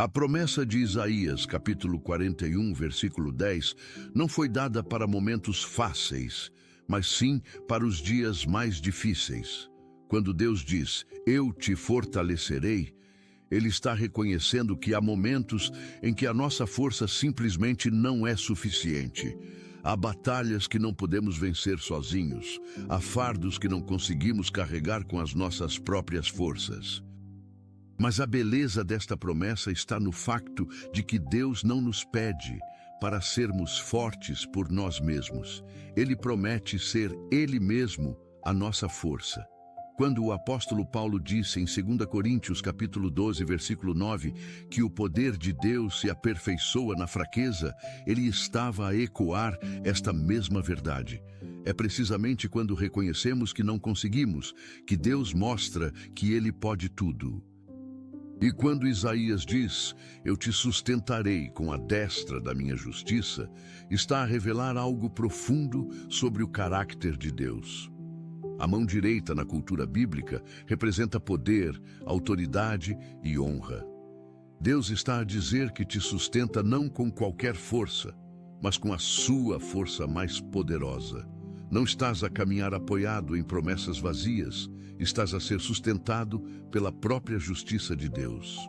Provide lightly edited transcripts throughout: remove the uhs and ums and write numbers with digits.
A promessa de Isaías, capítulo 41, versículo 10, não foi dada para momentos fáceis, mas sim para os dias mais difíceis. Quando Deus diz, "Eu te fortalecerei", Ele está reconhecendo que há momentos em que a nossa força simplesmente não é suficiente. Há batalhas que não podemos vencer sozinhos. Há fardos que não conseguimos carregar com as nossas próprias forças. Mas a beleza desta promessa está no facto de que Deus não nos pede para sermos fortes por nós mesmos. Ele promete ser Ele mesmo a nossa força. Quando o apóstolo Paulo disse em 2 Coríntios capítulo 12, versículo 9, que o poder de Deus se aperfeiçoa na fraqueza, ele estava a ecoar esta mesma verdade. É precisamente quando reconhecemos que não conseguimos, que Deus mostra que Ele pode tudo. E quando Isaías diz, "Eu te sustentarei com a destra da minha justiça", está a revelar algo profundo sobre o caráter de Deus. A mão direita na cultura bíblica representa poder, autoridade e honra. Deus está a dizer que te sustenta não com qualquer força, mas com a sua força mais poderosa. Não estás a caminhar apoiado em promessas vazias, estás a ser sustentado pela própria justiça de Deus.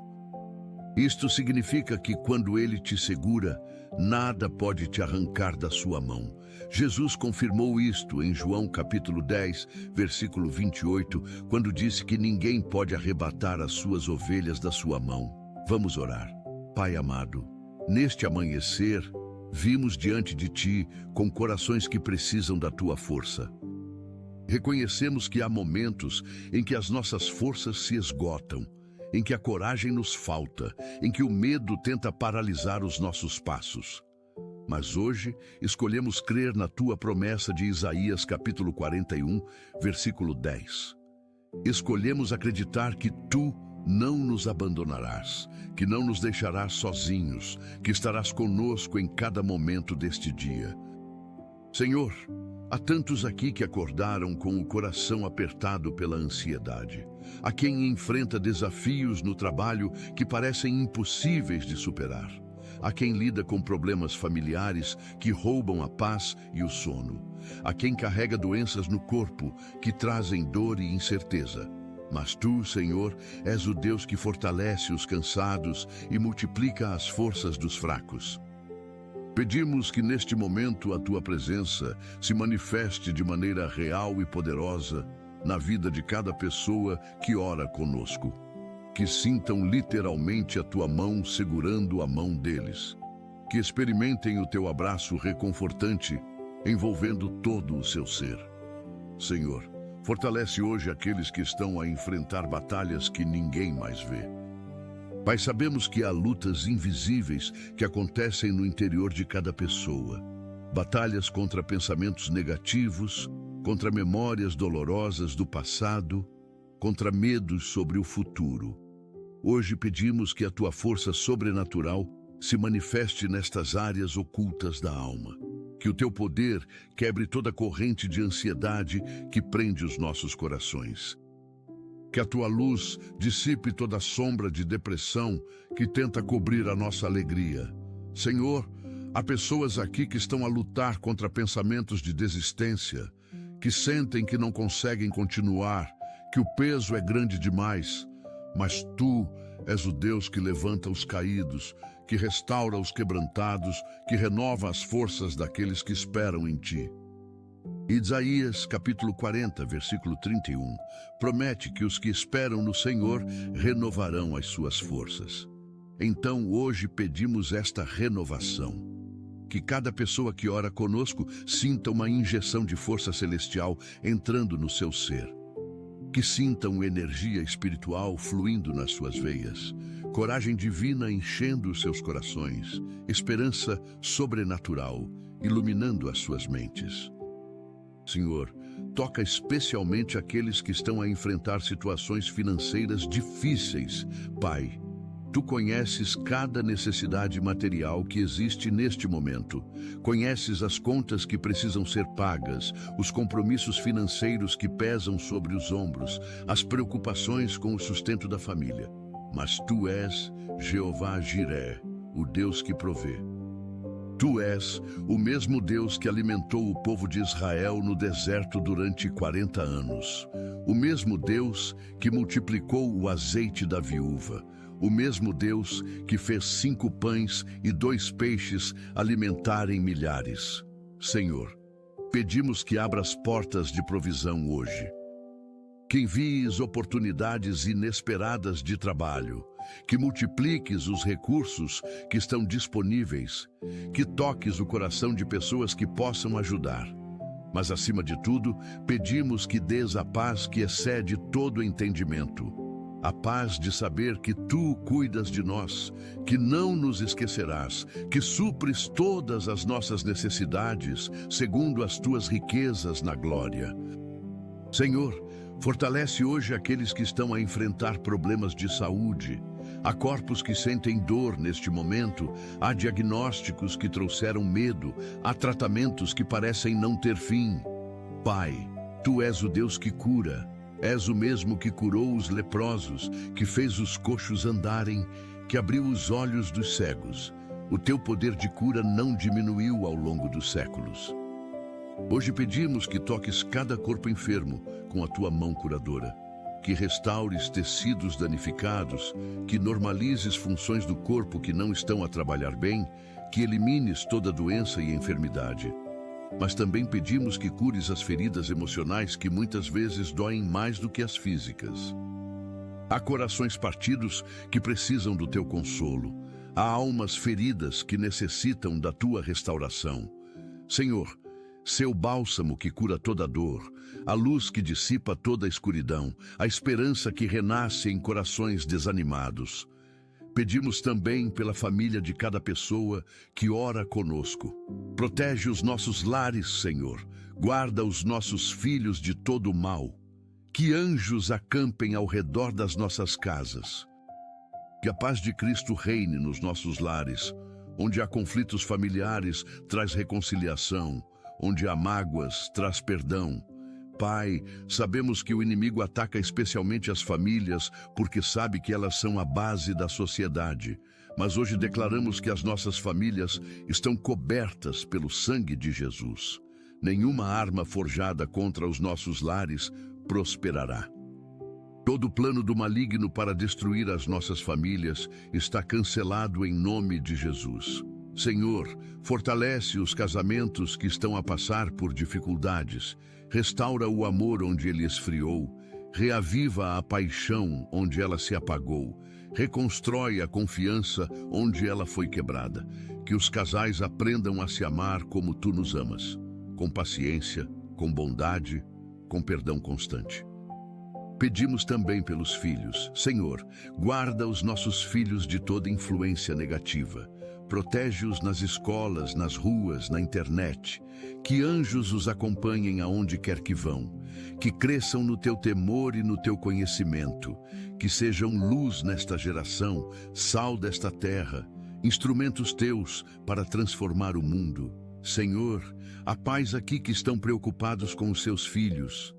Isto significa que quando Ele te segura, nada pode te arrancar da sua mão. Jesus confirmou isto em João capítulo 10, versículo 28, quando disse que ninguém pode arrebatar as suas ovelhas da sua mão. Vamos orar. Pai amado, neste amanhecer, vimos diante de Ti com corações que precisam da Tua força. Reconhecemos que há momentos em que as nossas forças se esgotam, em que a coragem nos falta, em que o medo tenta paralisar os nossos passos. Mas hoje escolhemos crer na Tua promessa de Isaías capítulo 41, versículo 10. Escolhemos acreditar que Tu não nos abandonarás, que não nos deixarás sozinhos, que estarás conosco em cada momento deste dia. Senhor, há tantos aqui que acordaram com o coração apertado pela ansiedade. Há quem enfrenta desafios no trabalho que parecem impossíveis de superar. Há quem lida com problemas familiares que roubam a paz e o sono. Há quem carrega doenças no corpo que trazem dor e incerteza. Mas Tu, Senhor, és o Deus que fortalece os cansados e multiplica as forças dos fracos. Pedimos que neste momento a Tua presença se manifeste de maneira real e poderosa na vida de cada pessoa que ora conosco. Que sintam literalmente a Tua mão segurando a mão deles. Que experimentem o Teu abraço reconfortante, envolvendo todo o seu ser. Senhor, fortalece hoje aqueles que estão a enfrentar batalhas que ninguém mais vê. Pai, sabemos que há lutas invisíveis que acontecem no interior de cada pessoa. Batalhas contra pensamentos negativos, contra memórias dolorosas do passado, contra medos sobre o futuro. Hoje pedimos que a Tua força sobrenatural se manifeste nestas áreas ocultas da alma. Que o Teu poder quebre toda corrente de ansiedade que prende os nossos corações. Que a Tua luz dissipe toda sombra de depressão que tenta cobrir a nossa alegria. Senhor, há pessoas aqui que estão a lutar contra pensamentos de desistência, que sentem que não conseguem continuar, que o peso é grande demais. Mas Tu és o Deus que levanta os caídos, que restaura os quebrantados, que renova as forças daqueles que esperam em Ti. Isaías capítulo 40, versículo 31, promete que os que esperam no Senhor renovarão as suas forças. Então hoje pedimos esta renovação. Que cada pessoa que ora conosco sinta uma injeção de força celestial entrando no seu ser. Que sintam energia espiritual fluindo nas suas veias, coragem divina enchendo os seus corações, esperança sobrenatural iluminando as suas mentes. Senhor, toca especialmente aqueles que estão a enfrentar situações financeiras difíceis. Pai, Tu conheces cada necessidade material que existe neste momento. Conheces as contas que precisam ser pagas, os compromissos financeiros que pesam sobre os ombros, as preocupações com o sustento da família. Mas Tu és Jeová Jiré, o Deus que provê. Tu és o mesmo Deus que alimentou o povo de Israel no deserto durante 40 anos. O mesmo Deus que multiplicou o azeite da viúva. O mesmo Deus que fez 5 pães e 2 peixes alimentarem milhares. Senhor, pedimos que abra as portas de provisão hoje. Que envies oportunidades inesperadas de trabalho, que multipliques os recursos que estão disponíveis, que toques o coração de pessoas que possam ajudar. Mas, acima de tudo, pedimos que dês a paz que excede todo entendimento. A paz de saber que Tu cuidas de nós, que não nos esquecerás, que supres todas as nossas necessidades, segundo as Tuas riquezas na glória. Senhor, fortalece hoje aqueles que estão a enfrentar problemas de saúde. Há corpos que sentem dor neste momento, há diagnósticos que trouxeram medo, há tratamentos que parecem não ter fim. Pai, Tu és o Deus que cura, és o mesmo que curou os leprosos, que fez os coxos andarem, que abriu os olhos dos cegos. O Teu poder de cura não diminuiu ao longo dos séculos. Hoje pedimos que toques cada corpo enfermo com a Tua mão curadora, que restaures tecidos danificados, que normalizes funções do corpo que não estão a trabalhar bem, que elimines toda doença e enfermidade. Mas também pedimos que cures as feridas emocionais que muitas vezes doem mais do que as físicas. Há corações partidos que precisam do Teu consolo. Há almas feridas que necessitam da Tua restauração. Senhor, Seu bálsamo que cura toda dor, a luz que dissipa toda a escuridão, a esperança que renasce em corações desanimados. Pedimos também pela família de cada pessoa que ora conosco. Protege os nossos lares, Senhor. Guarda os nossos filhos de todo o mal. Que anjos acampem ao redor das nossas casas. Que a paz de Cristo reine nos nossos lares. Onde há conflitos familiares, traz reconciliação. Onde há mágoas, traz perdão. Pai, sabemos que o inimigo ataca especialmente as famílias porque sabe que elas são a base da sociedade. Mas hoje declaramos que as nossas famílias estão cobertas pelo sangue de Jesus. Nenhuma arma forjada contra os nossos lares prosperará. Todo plano do maligno para destruir as nossas famílias está cancelado em nome de Jesus. Senhor, fortalece os casamentos que estão a passar por dificuldades, restaura o amor onde ele esfriou, reaviva a paixão onde ela se apagou, reconstrói a confiança onde ela foi quebrada. Que os casais aprendam a se amar como Tu nos amas, com paciência, com bondade, com perdão constante. Pedimos também pelos filhos. Senhor, guarda os nossos filhos de toda influência negativa. Protege-os nas escolas, nas ruas, na internet. Que anjos os acompanhem aonde quer que vão. Que cresçam no Teu temor e no Teu conhecimento. Que sejam luz nesta geração, sal desta terra, instrumentos Teus para transformar o mundo. Senhor, há pais aqui que estão preocupados com os seus filhos.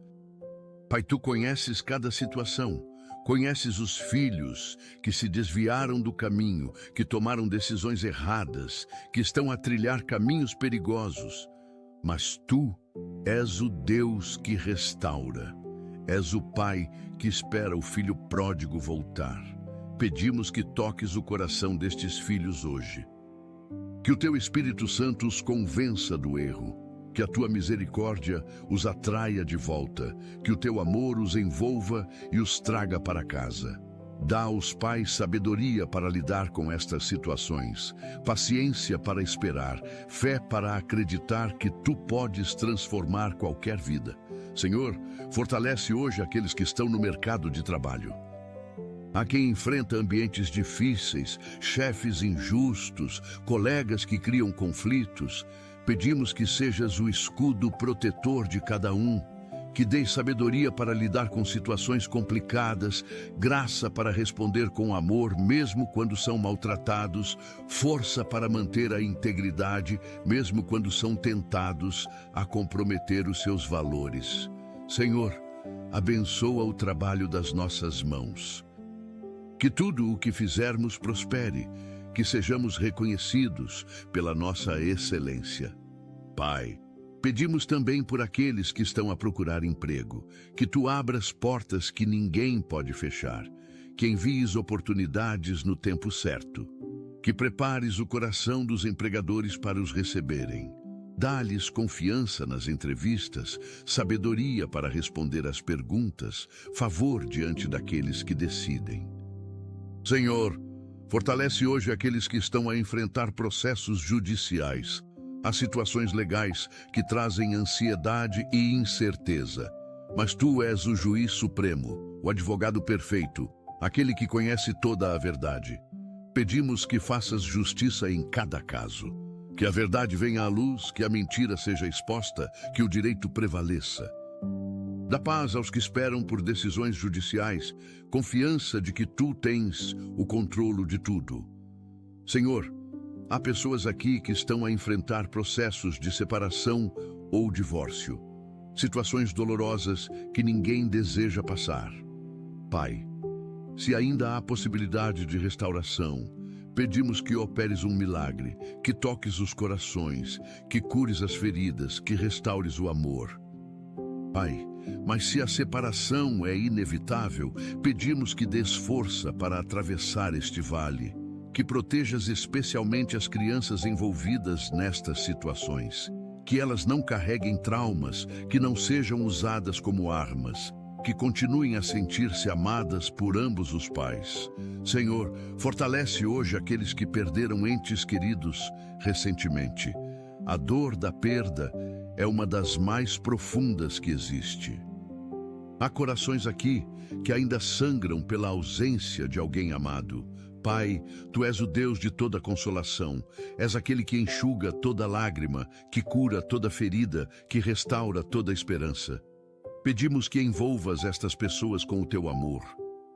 Pai, Tu conheces cada situação. Conheces os filhos que se desviaram do caminho, que tomaram decisões erradas, que estão a trilhar caminhos perigosos. Mas Tu és o Deus que restaura. És o Pai que espera o filho pródigo voltar. Pedimos que toques o coração destes filhos hoje. Que o Teu Espírito Santo os convença do erro. Que a Tua misericórdia os atraia de volta, que o Teu amor os envolva e os traga para casa. Dá aos pais sabedoria para lidar com estas situações, paciência para esperar, fé para acreditar que Tu podes transformar qualquer vida. Senhor, fortalece hoje aqueles que estão no mercado de trabalho. Há quem enfrenta ambientes difíceis, chefes injustos, colegas que criam conflitos. Pedimos que sejas o escudo protetor de cada um, que dês sabedoria para lidar com situações complicadas, graça para responder com amor, mesmo quando são maltratados, força para manter a integridade, mesmo quando são tentados a comprometer os seus valores. Senhor, abençoa o trabalho das nossas mãos. Que tudo o que fizermos prospere, que sejamos reconhecidos pela nossa excelência. Pai, pedimos também por aqueles que estão a procurar emprego, que tu abras portas que ninguém pode fechar, que envies oportunidades no tempo certo, que prepares o coração dos empregadores para os receberem. Dá-lhes confiança nas entrevistas, sabedoria para responder às perguntas, favor diante daqueles que decidem. Senhor, fortalece hoje aqueles que estão a enfrentar processos judiciais. Há situações legais que trazem ansiedade e incerteza. Mas tu és o juiz supremo, o advogado perfeito, aquele que conhece toda a verdade. Pedimos que faças justiça em cada caso. Que a verdade venha à luz, que a mentira seja exposta, que o direito prevaleça. Dá paz aos que esperam por decisões judiciais, confiança de que tu tens o controle de tudo. Senhor, há pessoas aqui que estão a enfrentar processos de separação ou divórcio, situações dolorosas que ninguém deseja passar. Pai, se ainda há possibilidade de restauração, pedimos que operes um milagre, que toques os corações, que cures as feridas, que restaures o amor. Pai, mas se a separação é inevitável, pedimos que dês força para atravessar este vale, que protejas especialmente as crianças envolvidas nestas situações, que elas não carreguem traumas, que não sejam usadas como armas, que continuem a sentir-se amadas por ambos os pais. Senhor, fortalece hoje aqueles que perderam entes queridos recentemente. A dor da perda é uma das mais profundas que existe. Há corações aqui que ainda sangram pela ausência de alguém amado. Pai, tu és o Deus de toda consolação, és aquele que enxuga toda lágrima, que cura toda ferida, que restaura toda esperança. Pedimos que envolvas estas pessoas com o teu amor,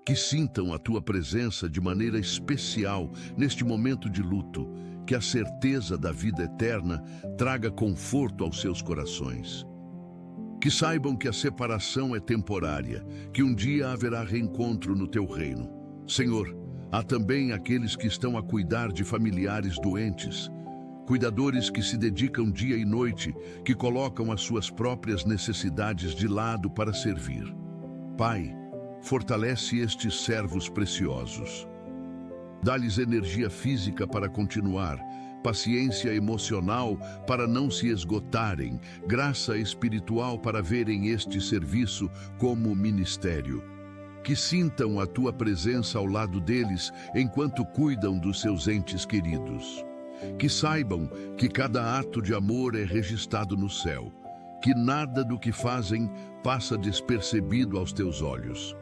que sintam a tua presença de maneira especial neste momento de luto, que a certeza da vida eterna traga conforto aos seus corações. Que saibam que a separação é temporária, que um dia haverá reencontro no teu reino. Senhor, há também aqueles que estão a cuidar de familiares doentes, cuidadores que se dedicam dia e noite, que colocam as suas próprias necessidades de lado para servir. Pai, fortalece estes servos preciosos. Dá-lhes energia física para continuar, paciência emocional para não se esgotarem, graça espiritual para verem este serviço como ministério. Que sintam a tua presença ao lado deles enquanto cuidam dos seus entes queridos. Que saibam que cada ato de amor é registrado no céu, que nada do que fazem passa despercebido aos teus olhos.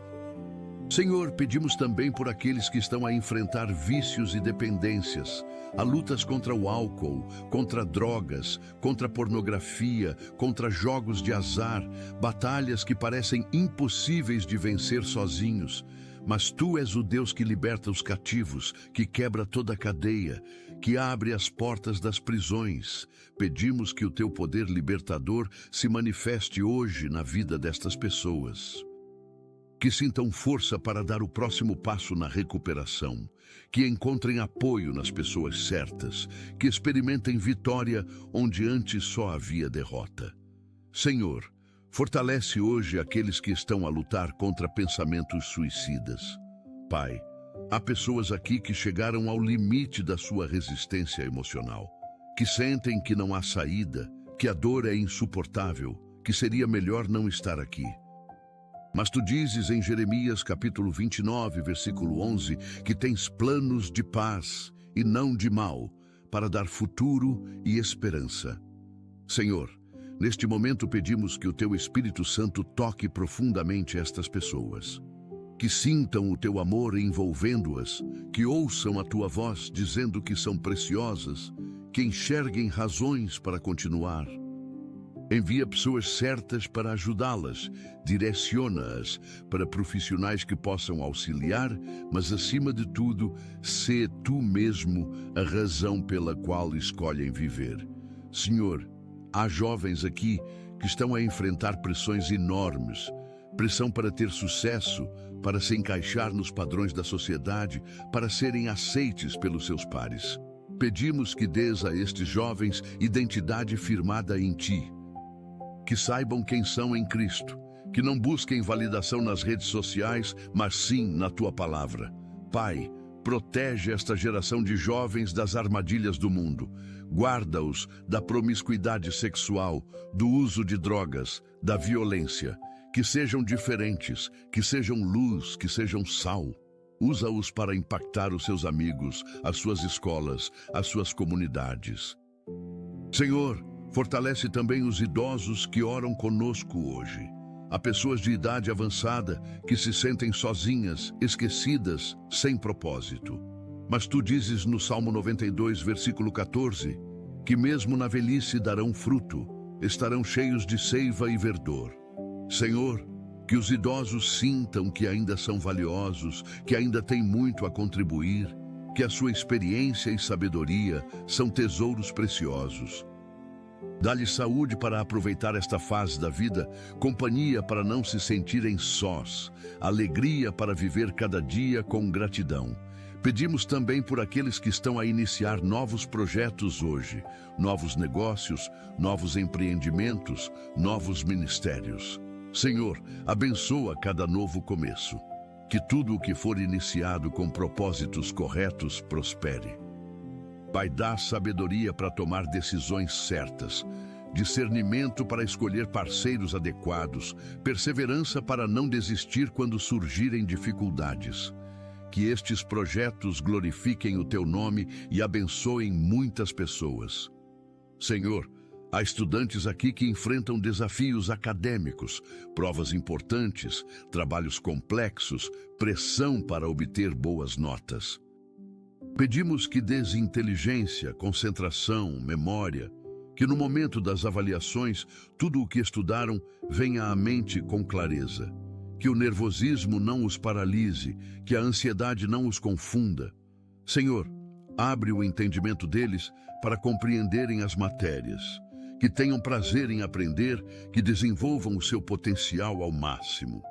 Senhor, pedimos também por aqueles que estão a enfrentar vícios e dependências, a lutas contra o álcool, contra drogas, contra pornografia, contra jogos de azar, batalhas que parecem impossíveis de vencer sozinhos. Mas tu és o Deus que liberta os cativos, que quebra toda a cadeia, que abre as portas das prisões. Pedimos que o teu poder libertador se manifeste hoje na vida destas pessoas. Que sintam força para dar o próximo passo na recuperação, que encontrem apoio nas pessoas certas, que experimentem vitória onde antes só havia derrota. Senhor, fortalece hoje aqueles que estão a lutar contra pensamentos suicidas. Pai, há pessoas aqui que chegaram ao limite da sua resistência emocional, que sentem que não há saída, que a dor é insuportável, que seria melhor não estar aqui. Mas tu dizes em Jeremias capítulo 29, versículo 11, que tens planos de paz e não de mal, para dar futuro e esperança. Senhor, neste momento pedimos que o teu Espírito Santo toque profundamente estas pessoas, que sintam o teu amor envolvendo-as, que ouçam a tua voz dizendo que são preciosas, que enxerguem razões para continuar. Envia pessoas certas para ajudá-las, direciona-as para profissionais que possam auxiliar, mas acima de tudo, sê tu mesmo a razão pela qual escolhem viver. Senhor, há jovens aqui que estão a enfrentar pressões enormes, pressão para ter sucesso, para se encaixar nos padrões da sociedade, para serem aceites pelos seus pares. Pedimos que dês a estes jovens identidade firmada em Ti, que saibam quem são em Cristo, que não busquem validação nas redes sociais, mas sim na Tua palavra. Pai, protege esta geração de jovens das armadilhas do mundo. Guarda-os da promiscuidade sexual, do uso de drogas, da violência. Que sejam diferentes, que sejam luz, que sejam sal. Usa-os para impactar os seus amigos, as suas escolas, as suas comunidades. Senhor, fortalece também os idosos que oram conosco hoje. Há pessoas de idade avançada que se sentem sozinhas, esquecidas, sem propósito. Mas Tu dizes no Salmo 92, versículo 14, que mesmo na velhice darão fruto, estarão cheios de seiva e verdor. Senhor, que os idosos sintam que ainda são valiosos, que ainda têm muito a contribuir, que a sua experiência e sabedoria são tesouros preciosos. Dá-lhes saúde para aproveitar esta fase da vida, companhia para não se sentirem sós, alegria para viver cada dia com gratidão. Pedimos também por aqueles que estão a iniciar novos projetos hoje, novos negócios, novos empreendimentos, novos ministérios. Senhor, abençoa cada novo começo. Que tudo o que for iniciado com propósitos corretos prospere. Pai, dá sabedoria para tomar decisões certas, discernimento para escolher parceiros adequados, perseverança para não desistir quando surgirem dificuldades. Que estes projetos glorifiquem o Teu nome e abençoem muitas pessoas. Senhor, há estudantes aqui que enfrentam desafios acadêmicos, provas importantes, trabalhos complexos, pressão para obter boas notas. Pedimos que dês inteligência, concentração, memória, que no momento das avaliações, tudo o que estudaram venha à mente com clareza. Que o nervosismo não os paralise, que a ansiedade não os confunda. Senhor, abre o entendimento deles para compreenderem as matérias. Que tenham prazer em aprender, que desenvolvam o seu potencial ao máximo.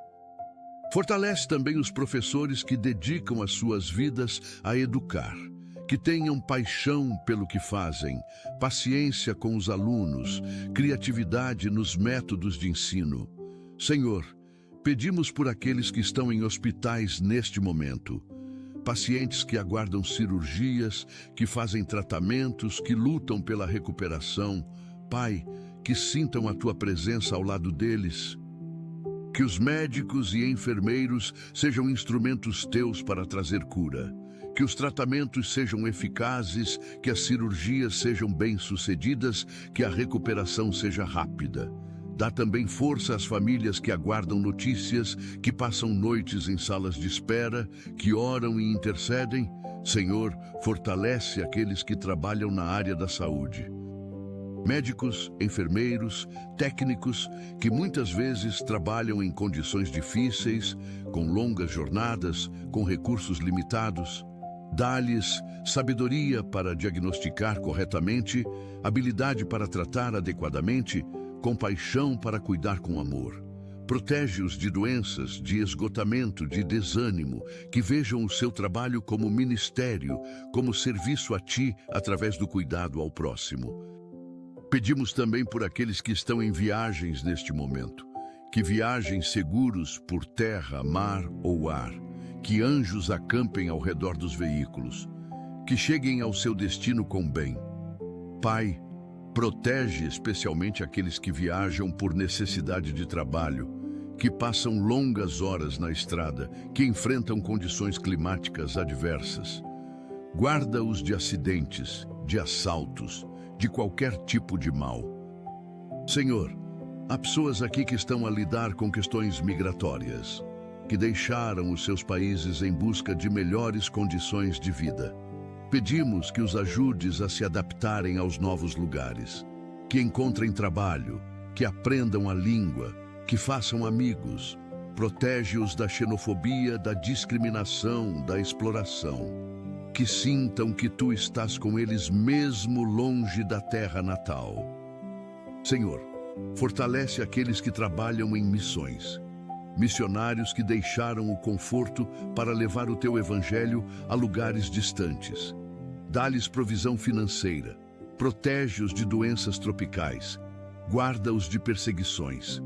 Fortalece também os professores que dedicam as suas vidas a educar, que tenham paixão pelo que fazem, paciência com os alunos, criatividade nos métodos de ensino. Senhor, pedimos por aqueles que estão em hospitais neste momento, pacientes que aguardam cirurgias, que fazem tratamentos, que lutam pela recuperação. Pai, que sintam a Tua presença ao lado deles. Que os médicos e enfermeiros sejam instrumentos Teus para trazer cura. Que os tratamentos sejam eficazes, que as cirurgias sejam bem-sucedidas, que a recuperação seja rápida. Dá também força às famílias que aguardam notícias, que passam noites em salas de espera, que oram e intercedem. Senhor, fortalece aqueles que trabalham na área da saúde. Médicos, enfermeiros, técnicos, que muitas vezes trabalham em condições difíceis, com longas jornadas, com recursos limitados. Dá-lhes sabedoria para diagnosticar corretamente, habilidade para tratar adequadamente, compaixão para cuidar com amor. Protege-os de doenças, de esgotamento, de desânimo, que vejam o seu trabalho como ministério, como serviço a Ti através do cuidado ao próximo. Pedimos também por aqueles que estão em viagens neste momento, que viajem seguros por terra, mar ou ar, que anjos acampem ao redor dos veículos, que cheguem ao seu destino com bem. Pai, protege especialmente aqueles que viajam por necessidade de trabalho, que passam longas horas na estrada, que enfrentam condições climáticas adversas. Guarda-os de acidentes, de assaltos, de qualquer tipo de mal. Senhor, há pessoas aqui que estão a lidar com questões migratórias, que deixaram os seus países em busca de melhores condições de vida. Pedimos que os ajudes a se adaptarem aos novos lugares, que encontrem trabalho, que aprendam a língua, que façam amigos. Protege-os da xenofobia, da discriminação, da exploração. Que sintam que Tu estás com eles mesmo longe da terra natal. Senhor, fortalece aqueles que trabalham em missões. missionários que deixaram o conforto para levar o teu evangelho a lugares distantes. Dá-lhes provisão financeira, protege-os de doenças tropicais, guarda-os de perseguições,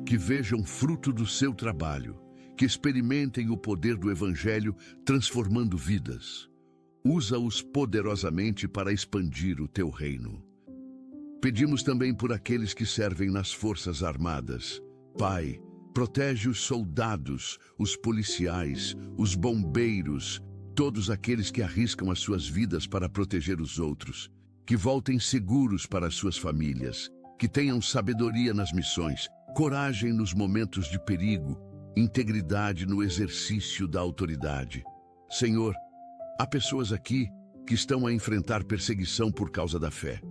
que vejam fruto do seu trabalho, que experimentem o poder do evangelho transformando vidas. Usa-os poderosamente para expandir o teu reino. Pedimos também por aqueles que servem nas Forças Armadas. Pai, protege os soldados, os policiais, os bombeiros, todos aqueles que arriscam as suas vidas para proteger os outros. Que voltem seguros para as suas famílias, que tenham sabedoria nas missões, coragem nos momentos de perigo, integridade no exercício da autoridade. Senhor, há pessoas aqui que estão a enfrentar perseguição por causa da fé.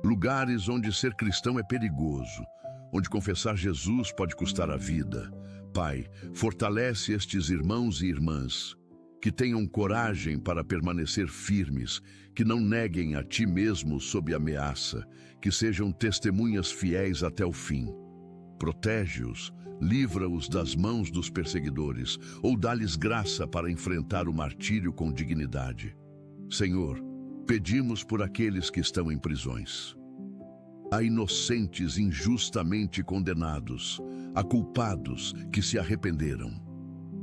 Lugares onde ser cristão é perigoso, onde confessar Jesus pode custar a vida. Pai, fortalece estes irmãos e irmãs, que tenham coragem para permanecer firmes, que não neguem a Ti mesmo sob ameaça, que sejam testemunhas fiéis até o fim. Protege-os, livra-os das mãos dos perseguidores, ou dá-lhes graça para enfrentar o martírio com dignidade. Senhor, pedimos por aqueles que estão em prisões. Há inocentes injustamente condenados, há culpados que se arrependeram.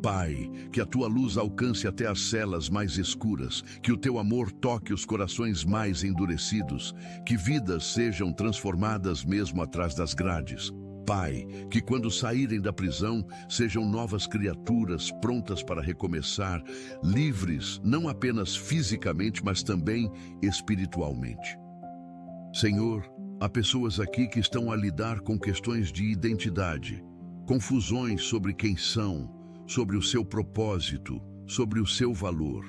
Pai, que a Tua luz alcance até as celas mais escuras, que o Teu amor toque os corações mais endurecidos, que vidas sejam transformadas mesmo atrás das grades. Pai, que quando saírem da prisão, sejam novas criaturas prontas para recomeçar, livres não apenas fisicamente, mas também espiritualmente. Senhor, há pessoas aqui que estão a lidar com questões de identidade, confusões sobre quem são, sobre o seu propósito, sobre o seu valor.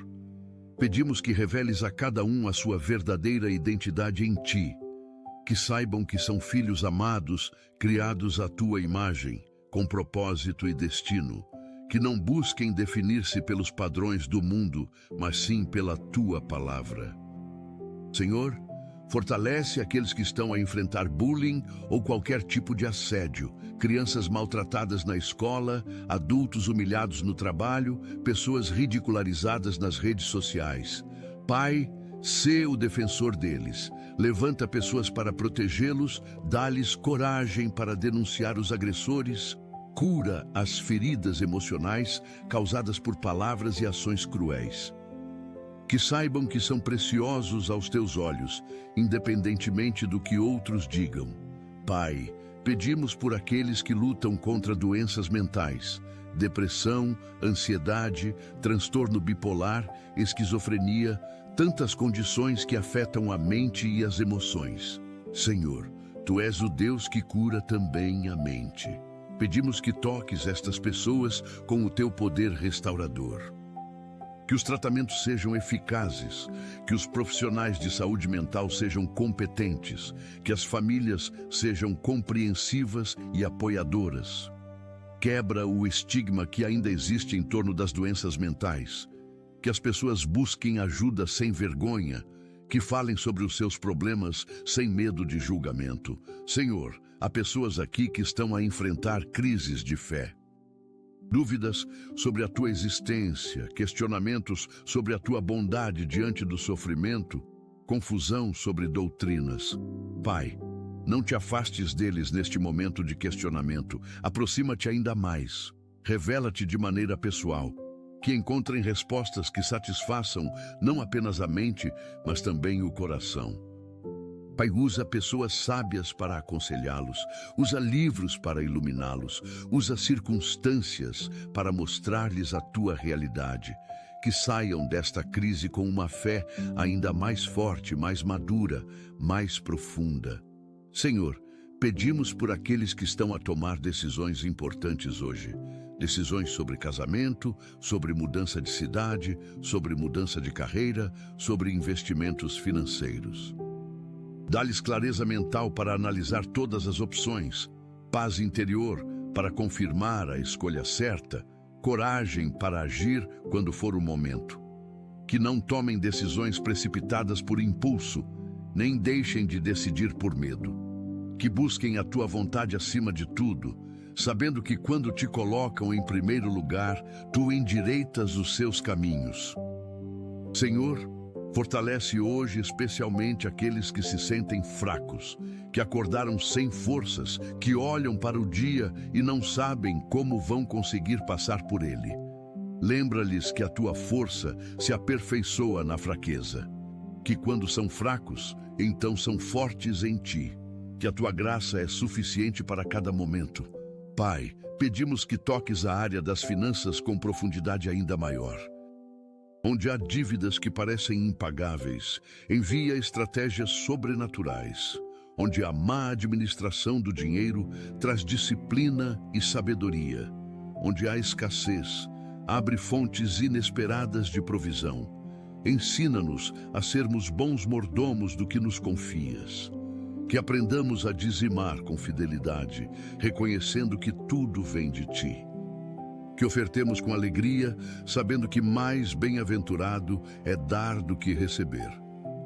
Pedimos que reveles a cada um a sua verdadeira identidade em Ti, que saibam que são filhos amados, criados à Tua imagem, com propósito e destino, que não busquem definir-se pelos padrões do mundo, mas sim pela Tua palavra. Senhor, fortalece aqueles que estão a enfrentar bullying ou qualquer tipo de assédio, crianças maltratadas na escola, adultos humilhados no trabalho, pessoas ridicularizadas nas redes sociais. Pai, sê o defensor deles. Levanta pessoas para protegê-los, dá-lhes coragem para denunciar os agressores, cura as feridas emocionais causadas por palavras e ações cruéis. Que saibam que são preciosos aos Teus olhos, independentemente do que outros digam. Pai, pedimos por aqueles que lutam contra doenças mentais, depressão, ansiedade, transtorno bipolar, esquizofrenia, tantas condições que afetam a mente e as emoções. Senhor, Tu és o Deus que cura também a mente. Pedimos que toques estas pessoas com o Teu poder restaurador. Que os tratamentos sejam eficazes, que os profissionais de saúde mental sejam competentes, que as famílias sejam compreensivas e apoiadoras. Quebra o estigma que ainda existe em torno das doenças mentais, que as pessoas busquem ajuda sem vergonha, que falem sobre os seus problemas sem medo de julgamento. Senhor, há pessoas aqui que estão a enfrentar crises de fé. Dúvidas sobre a Tua existência, questionamentos sobre a Tua bondade diante do sofrimento, confusão sobre doutrinas. Pai, não te afastes deles neste momento de questionamento, aproxima-te ainda mais, revela-te de maneira pessoal, que encontrem respostas que satisfaçam não apenas a mente, mas também o coração. Pai, usa pessoas sábias para aconselhá-los, usa livros para iluminá-los, usa circunstâncias para mostrar-lhes a Tua realidade, que saiam desta crise com uma fé ainda mais forte, mais madura, mais profunda. Senhor, pedimos por aqueles que estão a tomar decisões importantes hoje, decisões sobre casamento, sobre mudança de cidade, sobre mudança de carreira, sobre investimentos financeiros. Dá-lhes clareza mental para analisar todas as opções, paz interior para confirmar a escolha certa, coragem para agir quando for o momento. Que não tomem decisões precipitadas por impulso, nem deixem de decidir por medo. Que busquem a Tua vontade acima de tudo, sabendo que quando te colocam em primeiro lugar, tu endireitas os seus caminhos. Senhor, fortalece hoje especialmente aqueles que se sentem fracos, que acordaram sem forças, que olham para o dia e não sabem como vão conseguir passar por ele. Lembra-lhes que a tua força se aperfeiçoa na fraqueza, que quando são fracos, então são fortes em ti, que a tua graça é suficiente para cada momento. Pai, pedimos que toques a área das finanças com profundidade ainda maior. Onde há dívidas que parecem impagáveis, envia estratégias sobrenaturais. Onde a má administração do dinheiro traz disciplina e sabedoria. Onde há escassez, abre fontes inesperadas de provisão. Ensina-nos a sermos bons mordomos do que nos confias. Que aprendamos a dizimar com fidelidade, reconhecendo que tudo vem de ti. Que ofertemos com alegria, sabendo que mais bem-aventurado é dar do que receber.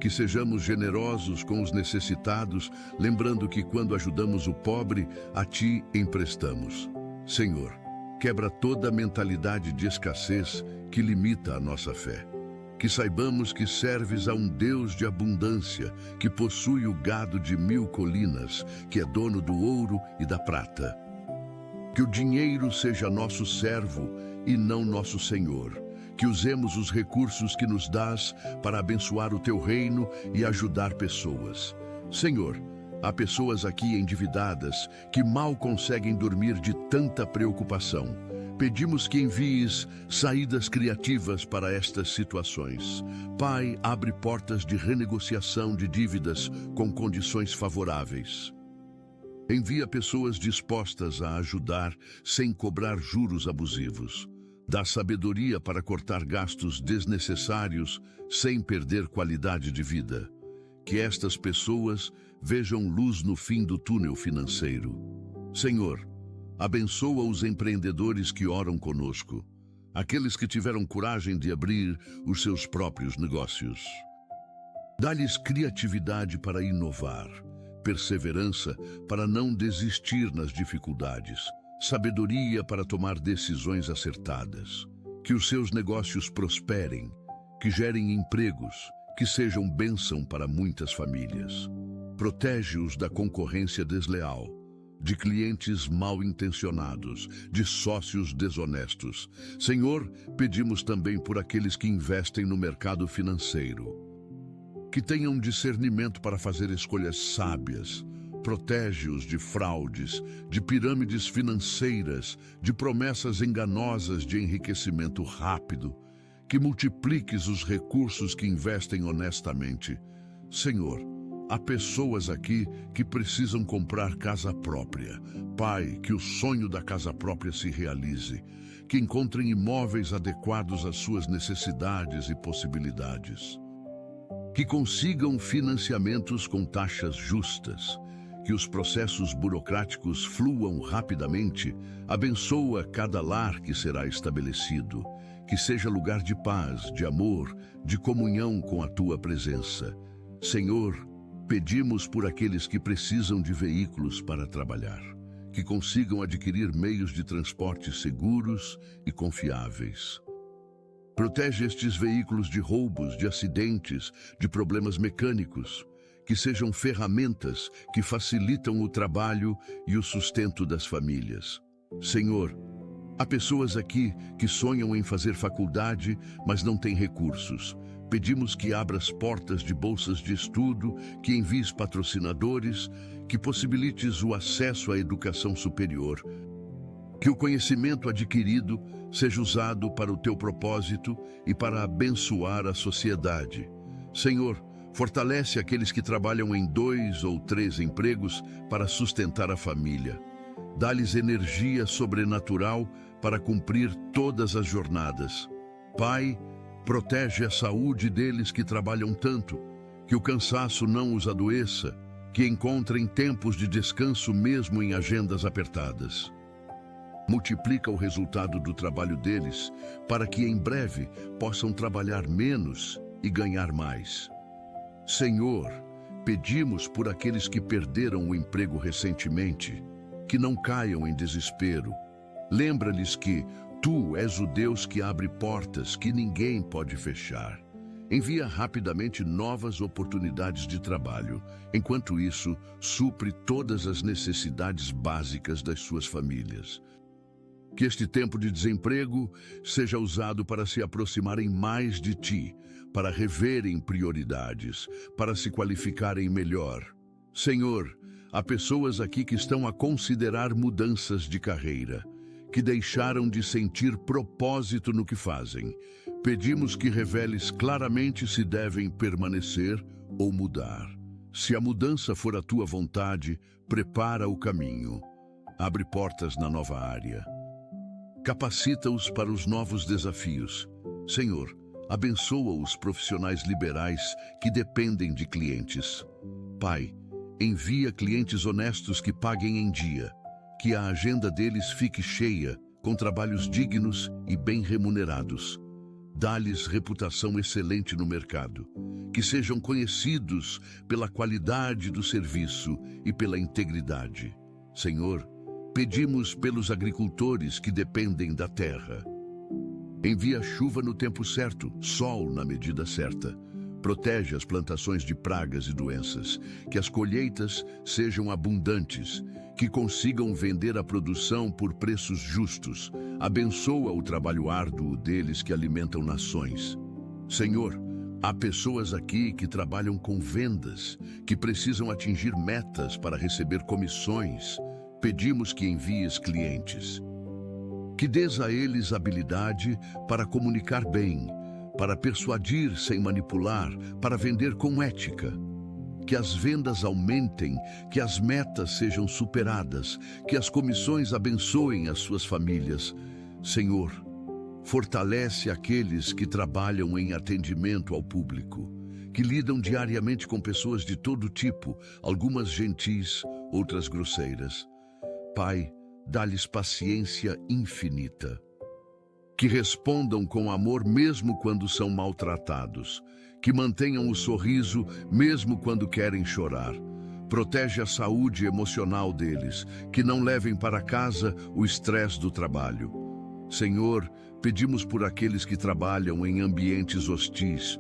Que sejamos generosos com os necessitados, lembrando que quando ajudamos o pobre, a ti emprestamos. Senhor, quebra toda a mentalidade de escassez que limita a nossa fé. Que saibamos que serves a um Deus de abundância, que possui o gado de 1000 colinas, que é dono do ouro e da prata. Que o dinheiro seja nosso servo e não nosso senhor. Que usemos os recursos que nos dás para abençoar o teu reino e ajudar pessoas. Senhor, há pessoas aqui endividadas que mal conseguem dormir de tanta preocupação. Pedimos que envies saídas criativas para estas situações. Pai, abre portas de renegociação de dívidas com condições favoráveis. Envia pessoas dispostas a ajudar sem cobrar juros abusivos. Dá sabedoria para cortar gastos desnecessários sem perder qualidade de vida. Que estas pessoas vejam luz no fim do túnel financeiro. Senhor, abençoa os empreendedores que oram conosco, aqueles que tiveram coragem de abrir os seus próprios negócios. Dá-lhes criatividade para inovar, perseverança para não desistir nas dificuldades, sabedoria para tomar decisões acertadas. Que os seus negócios prosperem, que gerem empregos, que sejam bênção para muitas famílias. Protege-os da concorrência desleal, de clientes mal intencionados, de sócios desonestos. Senhor, pedimos também por aqueles que investem no mercado financeiro. Que tenham discernimento para fazer escolhas sábias. Protege-os de fraudes, de pirâmides financeiras, de promessas enganosas de enriquecimento rápido. Que multipliques os recursos que investem honestamente. Senhor, há pessoas aqui que precisam comprar casa própria. Pai, que o sonho da casa própria se realize. Que encontrem imóveis adequados às suas necessidades e possibilidades. Que consigam financiamentos com taxas justas. Que os processos burocráticos fluam rapidamente. Abençoa cada lar que será estabelecido. Que seja lugar de paz, de amor, de comunhão com a tua presença. Senhor, pedimos por aqueles que precisam de veículos para trabalhar, que consigam adquirir meios de transporte seguros e confiáveis. Protege estes veículos de roubos, de acidentes, de problemas mecânicos, que sejam ferramentas que facilitam o trabalho e o sustento das famílias. Senhor, há pessoas aqui que sonham em fazer faculdade, mas não têm recursos. Pedimos que abras portas de bolsas de estudo, que envies patrocinadores, que possibilites o acesso à educação superior. Que o conhecimento adquirido seja usado para o teu propósito e para abençoar a sociedade. Senhor, fortalece aqueles que trabalham em 2 ou 3 empregos para sustentar a família. Dá-lhes energia sobrenatural para cumprir todas as jornadas. Pai, protege a saúde deles que trabalham tanto, que o cansaço não os adoeça, que encontrem tempos de descanso mesmo em agendas apertadas. Multiplica o resultado do trabalho deles, para que em breve possam trabalhar menos e ganhar mais. Senhor, pedimos por aqueles que perderam o emprego recentemente, que não caiam em desespero. Lembra-lhes que tu és o Deus que abre portas que ninguém pode fechar. Envia rapidamente novas oportunidades de trabalho. Enquanto isso, supre todas as necessidades básicas das suas famílias. Que este tempo de desemprego seja usado para se aproximarem mais de ti, para reverem prioridades, para se qualificarem melhor. Senhor, há pessoas aqui que estão a considerar mudanças de carreira, que deixaram de sentir propósito no que fazem. Pedimos que reveles claramente se devem permanecer ou mudar. Se a mudança for a tua vontade, prepara o caminho. Abre portas na nova área. Capacita-os para os novos desafios. Senhor, abençoa os profissionais liberais que dependem de clientes. Pai, envia clientes honestos que paguem em dia, que a agenda deles fique cheia, com trabalhos dignos e bem remunerados. Dá-lhes reputação excelente no mercado, que sejam conhecidos pela qualidade do serviço e pela integridade. Senhor, pedimos pelos agricultores que dependem da terra. Envia chuva no tempo certo, sol na medida certa. Protege as plantações de pragas e doenças, que as colheitas sejam abundantes, que consigam vender a produção por preços justos. Abençoa o trabalho árduo deles que alimentam nações. Senhor, há pessoas aqui que trabalham com vendas, que precisam atingir metas para receber comissões. Pedimos que envies clientes. Que dês a eles habilidade para comunicar bem, para persuadir sem manipular, para vender com ética. Que as vendas aumentem, que as metas sejam superadas, que as comissões abençoem as suas famílias. Senhor, fortalece aqueles que trabalham em atendimento ao público, que lidam diariamente com pessoas de todo tipo, algumas gentis, outras grosseiras. Pai, dá-lhes paciência infinita. Que respondam com amor mesmo quando são maltratados. Que mantenham o sorriso mesmo quando querem chorar. Protege a saúde emocional deles, que não levem para casa o estresse do trabalho. Senhor, pedimos por aqueles que trabalham em ambientes hostis,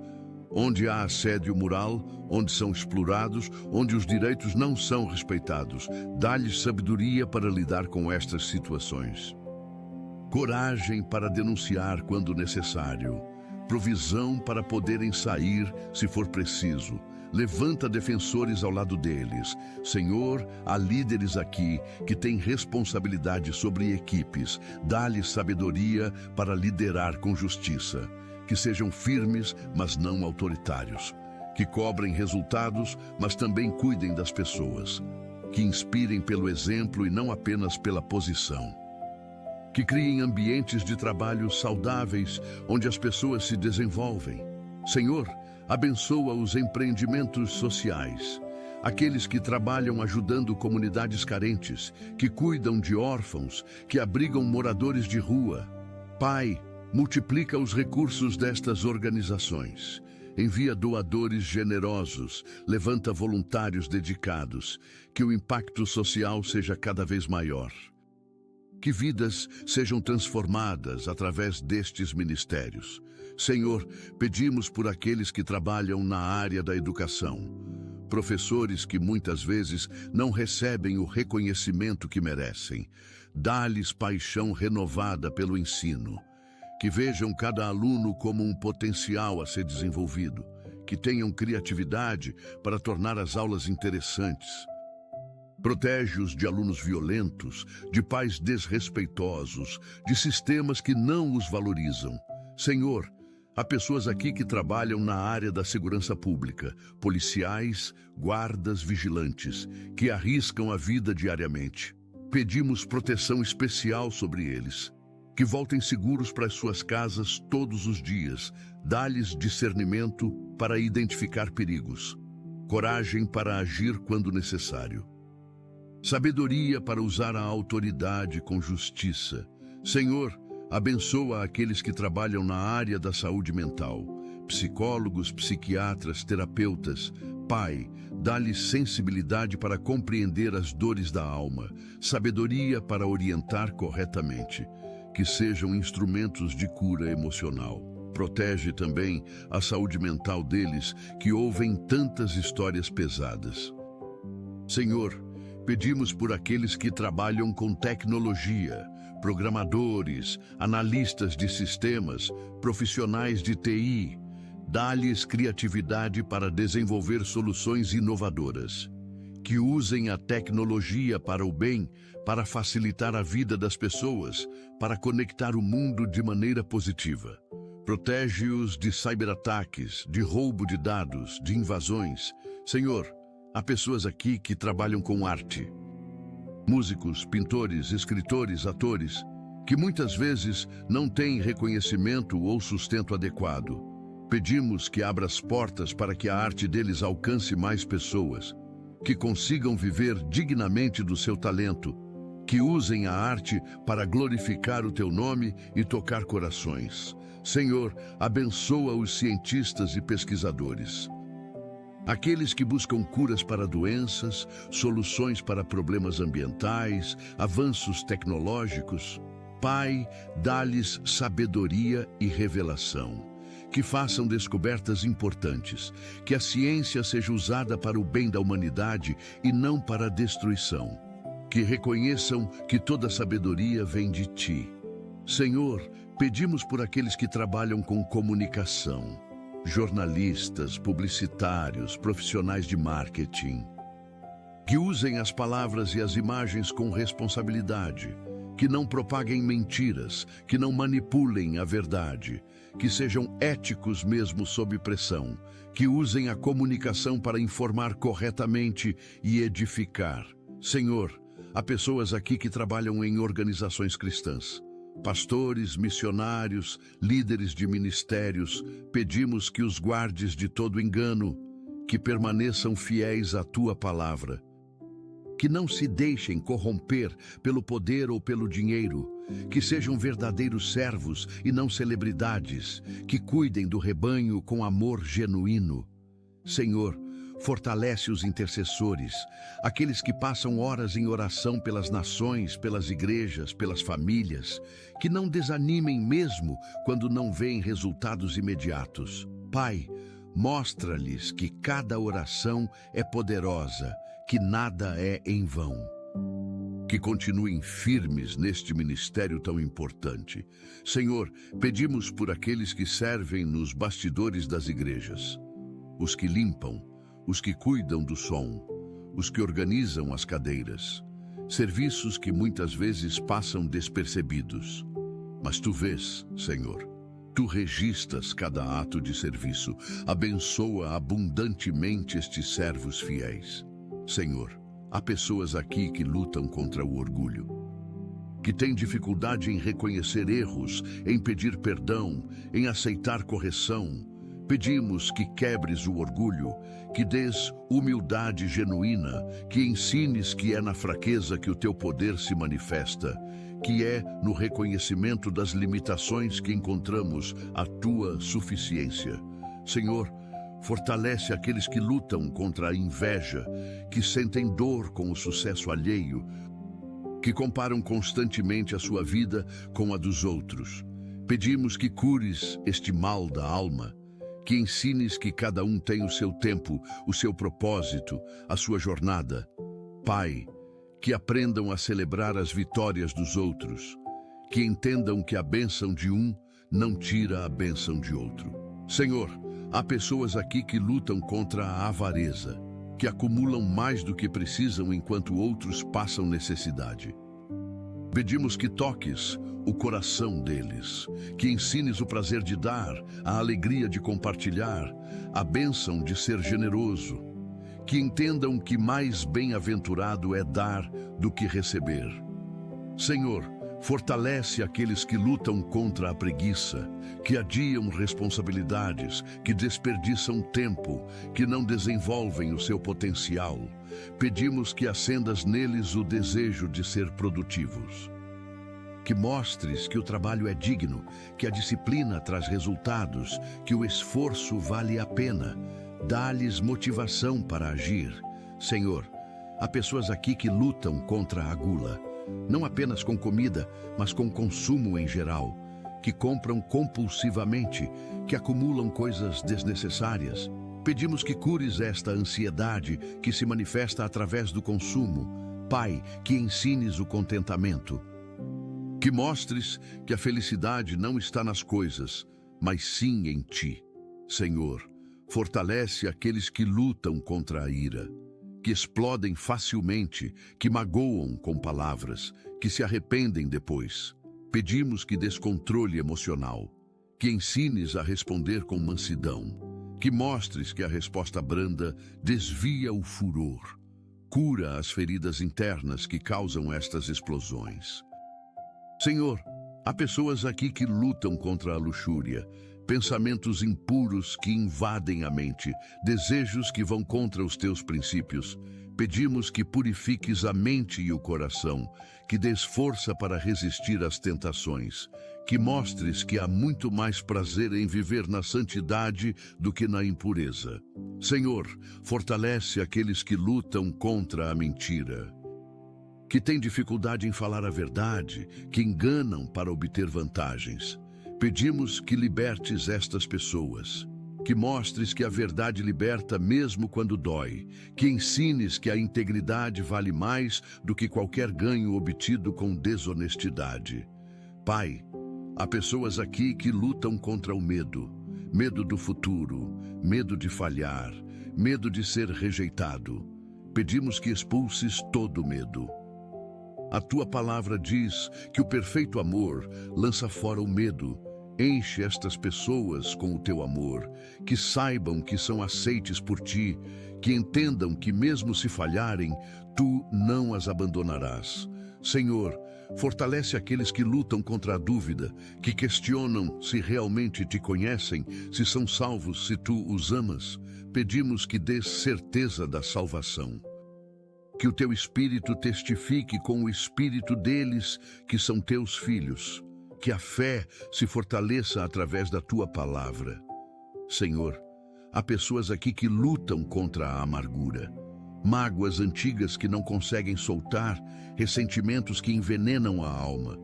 onde há assédio moral, onde são explorados, onde os direitos não são respeitados. Dá-lhes sabedoria para lidar com estas situações. Coragem para denunciar quando necessário. Provisão para poderem sair se for preciso. Levanta defensores ao lado deles. Senhor, há líderes aqui que têm responsabilidade sobre equipes. Dá-lhes sabedoria para liderar com justiça. Que sejam firmes, mas não autoritários. Que cobrem resultados, mas também cuidem das pessoas. Que inspirem pelo exemplo e não apenas pela posição. Que criem ambientes de trabalho saudáveis, onde as pessoas se desenvolvem. Senhor, abençoa os empreendimentos sociais, aqueles que trabalham ajudando comunidades carentes, que cuidam de órfãos, que abrigam moradores de rua. Pai, multiplica os recursos destas organizações. Envia doadores generosos, levanta voluntários dedicados, que o impacto social seja cada vez maior. Que vidas sejam transformadas através destes ministérios. Senhor, pedimos por aqueles que trabalham na área da educação. Professores que muitas vezes não recebem o reconhecimento que merecem. Dá-lhes paixão renovada pelo ensino. Que vejam cada aluno como um potencial a ser desenvolvido. Que tenham criatividade para tornar as aulas interessantes. Protege-os de alunos violentos, de pais desrespeitosos, de sistemas que não os valorizam. Senhor, há pessoas aqui que trabalham na área da segurança pública, policiais, guardas, vigilantes, que arriscam a vida diariamente. Pedimos proteção especial sobre eles. Que voltem seguros para as suas casas todos os dias. Dá-lhes discernimento para identificar perigos. Coragem para agir quando necessário. Sabedoria para usar a autoridade com justiça. Senhor, abençoa aqueles que trabalham na área da saúde mental. psicólogos, psiquiatras, terapeutas. Pai, dá-lhes sensibilidade para compreender as dores da alma, sabedoria para orientar corretamente, que sejam instrumentos de cura emocional. Protege também a saúde mental deles, que ouvem tantas histórias pesadas. Senhor, pedimos por aqueles que trabalham com tecnologia, programadores, analistas de sistemas, profissionais de TI. Dá-lhes criatividade para desenvolver soluções inovadoras, que usem a tecnologia para o bem, para facilitar a vida das pessoas, para conectar o mundo de maneira positiva. Protege-os de cyberataques, de roubo de dados, de invasões. Senhor, há pessoas aqui que trabalham com arte. Músicos, pintores, escritores, atores, que muitas vezes não têm reconhecimento ou sustento adequado. Pedimos que abra as portas para que a arte deles alcance mais pessoas, que consigam viver dignamente do seu talento, que usem a arte para glorificar o teu nome e tocar corações. Senhor, abençoa os cientistas e pesquisadores, aqueles que buscam curas para doenças, soluções para problemas ambientais, avanços tecnológicos. Pai, dá-lhes sabedoria e revelação, que façam descobertas importantes, que a ciência seja usada para o bem da humanidade e não para a destruição, que reconheçam que toda sabedoria vem de Ti. Senhor, pedimos por aqueles que trabalham com comunicação, jornalistas, publicitários, profissionais de marketing, que usem as palavras e as imagens com responsabilidade, que não propaguem mentiras, que não manipulem a verdade, que sejam éticos mesmo sob pressão, que usem a comunicação para informar corretamente e edificar. Senhor, há pessoas aqui que trabalham em organizações cristãs, pastores, missionários, líderes de ministérios. Pedimos que os guardes de todo engano, que permaneçam fiéis à Tua palavra, que não se deixem corromper pelo poder ou pelo dinheiro, que sejam verdadeiros servos e não celebridades, que cuidem do rebanho com amor genuíno. Senhor, fortalece os intercessores, aqueles que passam horas em oração pelas nações, pelas igrejas, pelas famílias, que não desanimem mesmo quando não veem resultados imediatos. Pai, mostra-lhes que cada oração é poderosa, que nada é em vão. Que continuem firmes neste ministério tão importante. Senhor, pedimos por aqueles que servem nos bastidores das igrejas, os que limpam, os que cuidam do som, os que organizam as cadeiras, serviços que muitas vezes passam despercebidos. Mas Tu vês, Senhor, Tu registras cada ato de serviço. Abençoa abundantemente estes servos fiéis. Senhor, há pessoas aqui que lutam contra o orgulho, que têm dificuldade em reconhecer erros, em pedir perdão, em aceitar correção. Pedimos que quebres o orgulho, que dês humildade genuína, que ensines que é na fraqueza que o Teu poder se manifesta, que é no reconhecimento das limitações que encontramos a Tua suficiência. Senhor, fortalece aqueles que lutam contra a inveja, que sentem dor com o sucesso alheio, que comparam constantemente a sua vida com a dos outros. Pedimos que cures este mal da alma, que ensines que cada um tem o seu tempo, o seu propósito, a sua jornada. Pai, que aprendam a celebrar as vitórias dos outros, que entendam que a bênção de um não tira a bênção de outro. Senhor, há pessoas aqui que lutam contra a avareza, que acumulam mais do que precisam enquanto outros passam necessidade. Pedimos que toques o coração deles, que ensines o prazer de dar, a alegria de compartilhar, a bênção de ser generoso, que entendam que mais bem-aventurado é dar do que receber. Senhor, fortalece aqueles que lutam contra a preguiça, que adiam responsabilidades, que desperdiçam tempo, que não desenvolvem o seu potencial. Pedimos que acendas neles o desejo de ser produtivos, que mostres que o trabalho é digno, que a disciplina traz resultados, que o esforço vale a pena. Dá-lhes motivação para agir. Senhor, há pessoas aqui que lutam contra a gula, não apenas com comida, mas com consumo em geral, que compram compulsivamente, que acumulam coisas desnecessárias. Pedimos que cures esta ansiedade que se manifesta através do consumo. Pai, que ensines o contentamento. Que mostres que a felicidade não está nas coisas, mas sim em Ti. Senhor, fortalece aqueles que lutam contra a ira, que explodem facilmente, que magoam com palavras, que se arrependem depois. Pedimos que dês controle emocional, que ensines a responder com mansidão, que mostres que a resposta branda desvia o furor, cura as feridas internas que causam estas explosões. Senhor, há pessoas aqui que lutam contra a luxúria, pensamentos impuros que invadem a mente, desejos que vão contra os teus princípios. Pedimos que purifiques a mente e o coração, que dês força para resistir às tentações, que mostres que há muito mais prazer em viver na santidade do que na impureza. Senhor, fortalece aqueles que lutam contra a mentira, que têm dificuldade em falar a verdade, que enganam para obter vantagens. Pedimos que libertes estas pessoas, que mostres que a verdade liberta mesmo quando dói, que ensines que a integridade vale mais do que qualquer ganho obtido com desonestidade. Pai, há pessoas aqui que lutam contra o medo, medo do futuro, medo de falhar, medo de ser rejeitado. Pedimos que expulses todo medo. A tua palavra diz que o perfeito amor lança fora o medo. Enche estas pessoas com o teu amor, que saibam que são aceites por ti, que entendam que mesmo se falharem, tu não as abandonarás. Senhor, fortalece aqueles que lutam contra a dúvida, que questionam se realmente te conhecem, se são salvos, se tu os amas. Pedimos que dês certeza da salvação. Que o teu Espírito testifique com o Espírito deles que são teus filhos. Que a fé se fortaleça através da tua palavra. Senhor, há pessoas aqui que lutam contra a amargura, mágoas antigas que não conseguem soltar, ressentimentos que envenenam a alma.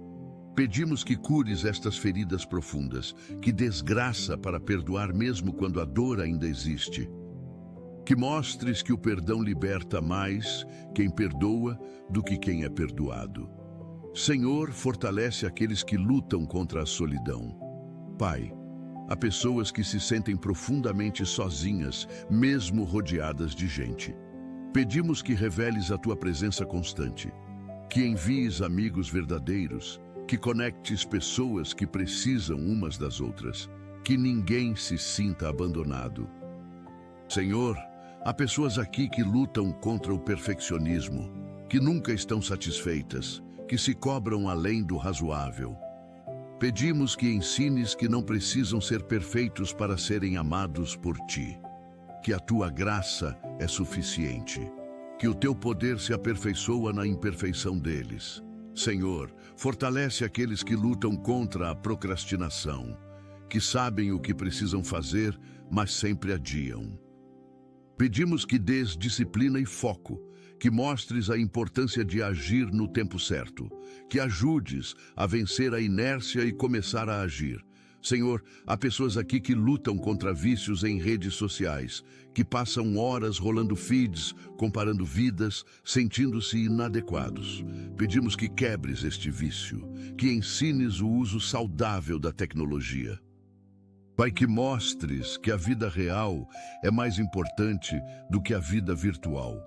Pedimos que cures estas feridas profundas, que dês graça para perdoar mesmo quando a dor ainda existe. Que mostres que o perdão liberta mais quem perdoa do que quem é perdoado. Senhor, fortalece aqueles que lutam contra a solidão. Pai, há pessoas que se sentem profundamente sozinhas, mesmo rodeadas de gente. Pedimos que reveles a tua presença constante, que envies amigos verdadeiros, que conectes pessoas que precisam umas das outras, que ninguém se sinta abandonado. Senhor, há pessoas aqui que lutam contra o perfeccionismo, que nunca estão satisfeitas, que se cobram além do razoável. Pedimos que ensines que não precisam ser perfeitos para serem amados por ti, que a tua graça é suficiente, que o teu poder se aperfeiçoa na imperfeição deles. Senhor, fortalece aqueles que lutam contra a procrastinação, que sabem o que precisam fazer, mas sempre adiam. Pedimos que dês disciplina e foco, que mostres a importância de agir no tempo certo, que ajudes a vencer a inércia e começar a agir. Senhor, há pessoas aqui que lutam contra vícios em redes sociais, que passam horas rolando feeds, comparando vidas, sentindo-se inadequados. Pedimos que quebres este vício, que ensines o uso saudável da tecnologia. Pai, que mostres que a vida real é mais importante do que a vida virtual.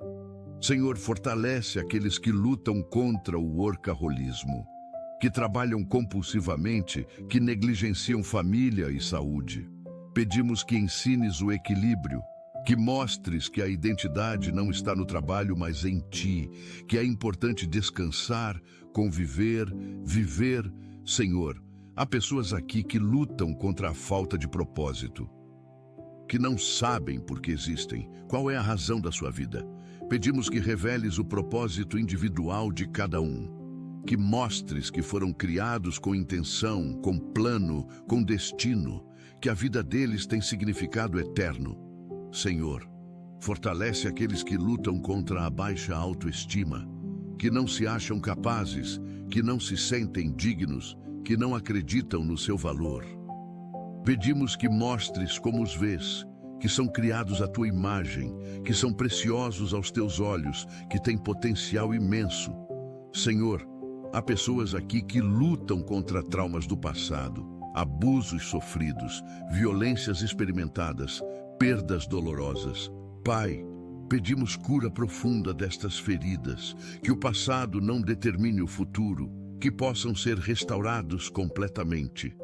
Senhor, fortalece aqueles que lutam contra o workaholismo, que trabalham compulsivamente, que negligenciam família e saúde. Pedimos que ensines o equilíbrio, que mostres que a identidade não está no trabalho, mas em ti, que é importante descansar, conviver, viver. Senhor, há pessoas aqui que lutam contra a falta de propósito, que não sabem por que existem, qual é a razão da sua vida. Pedimos que reveles o propósito individual de cada um, que mostres que foram criados com intenção, com plano, com destino, que a vida deles tem significado eterno. Senhor, fortalece aqueles que lutam contra a baixa autoestima, que não se acham capazes, que não se sentem dignos, que não acreditam no seu valor. Pedimos que mostres como os vês, que são criados à tua imagem, que são preciosos aos teus olhos, que têm potencial imenso. Senhor, há pessoas aqui que lutam contra traumas do passado, abusos sofridos, violências experimentadas, perdas dolorosas. Pai, pedimos cura profunda destas feridas, que o passado não determine o futuro, que possam ser restaurados completamente.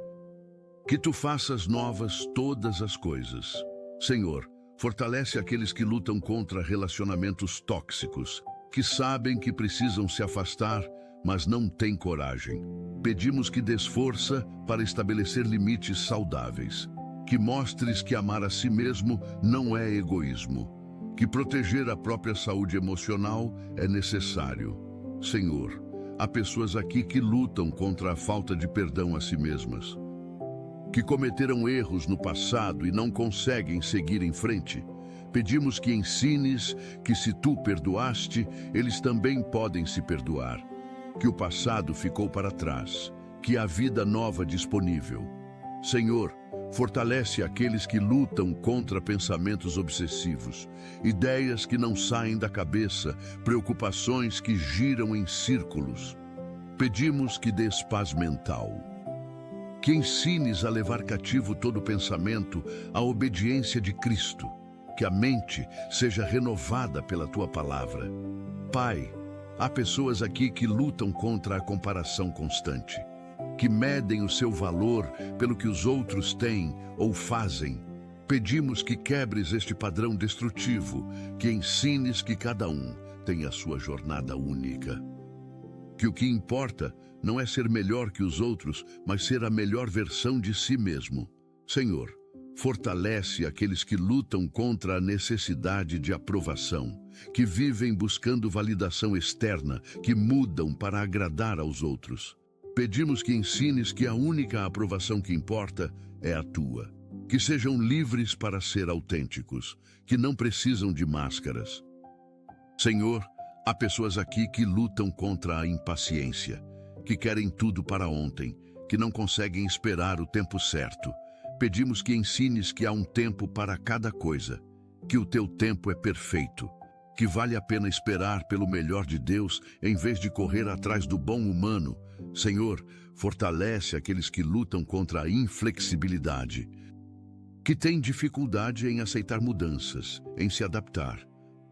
Que tu faças novas todas as coisas. Senhor, fortalece aqueles que lutam contra relacionamentos tóxicos, que sabem que precisam se afastar, mas não têm coragem. Pedimos que dês força para estabelecer limites saudáveis, que mostres que amar a si mesmo não é egoísmo, que proteger a própria saúde emocional é necessário. Senhor, há pessoas aqui que lutam contra a falta de perdão a si mesmas, que cometeram erros no passado e não conseguem seguir em frente. Pedimos que ensines que se tu perdoaste, eles também podem se perdoar, que o passado ficou para trás, que há vida nova disponível. Senhor, fortalece aqueles que lutam contra pensamentos obsessivos, ideias que não saem da cabeça, preocupações que giram em círculos. Pedimos que dês paz mental, que ensines a levar cativo todo pensamento à obediência de Cristo, que a mente seja renovada pela tua palavra. Pai, há pessoas aqui que lutam contra a comparação constante, que medem o seu valor pelo que os outros têm ou fazem. Pedimos que quebres este padrão destrutivo, que ensines que cada um tem a sua jornada única. Que o que importa não é ser melhor que os outros, mas ser a melhor versão de si mesmo. Senhor, fortalece aqueles que lutam contra a necessidade de aprovação, que vivem buscando validação externa, que mudam para agradar aos outros. Pedimos que ensines que a única aprovação que importa é a tua. Que sejam livres para ser autênticos, que não precisam de máscaras. Senhor, há pessoas aqui que lutam contra a impaciência, que querem tudo para ontem, que não conseguem esperar o tempo certo. Pedimos que ensines que há um tempo para cada coisa, que o teu tempo é perfeito, que vale a pena esperar pelo melhor de Deus em vez de correr atrás do bom humano. Senhor, fortalece aqueles que lutam contra a inflexibilidade, que têm dificuldade em aceitar mudanças, em se adaptar.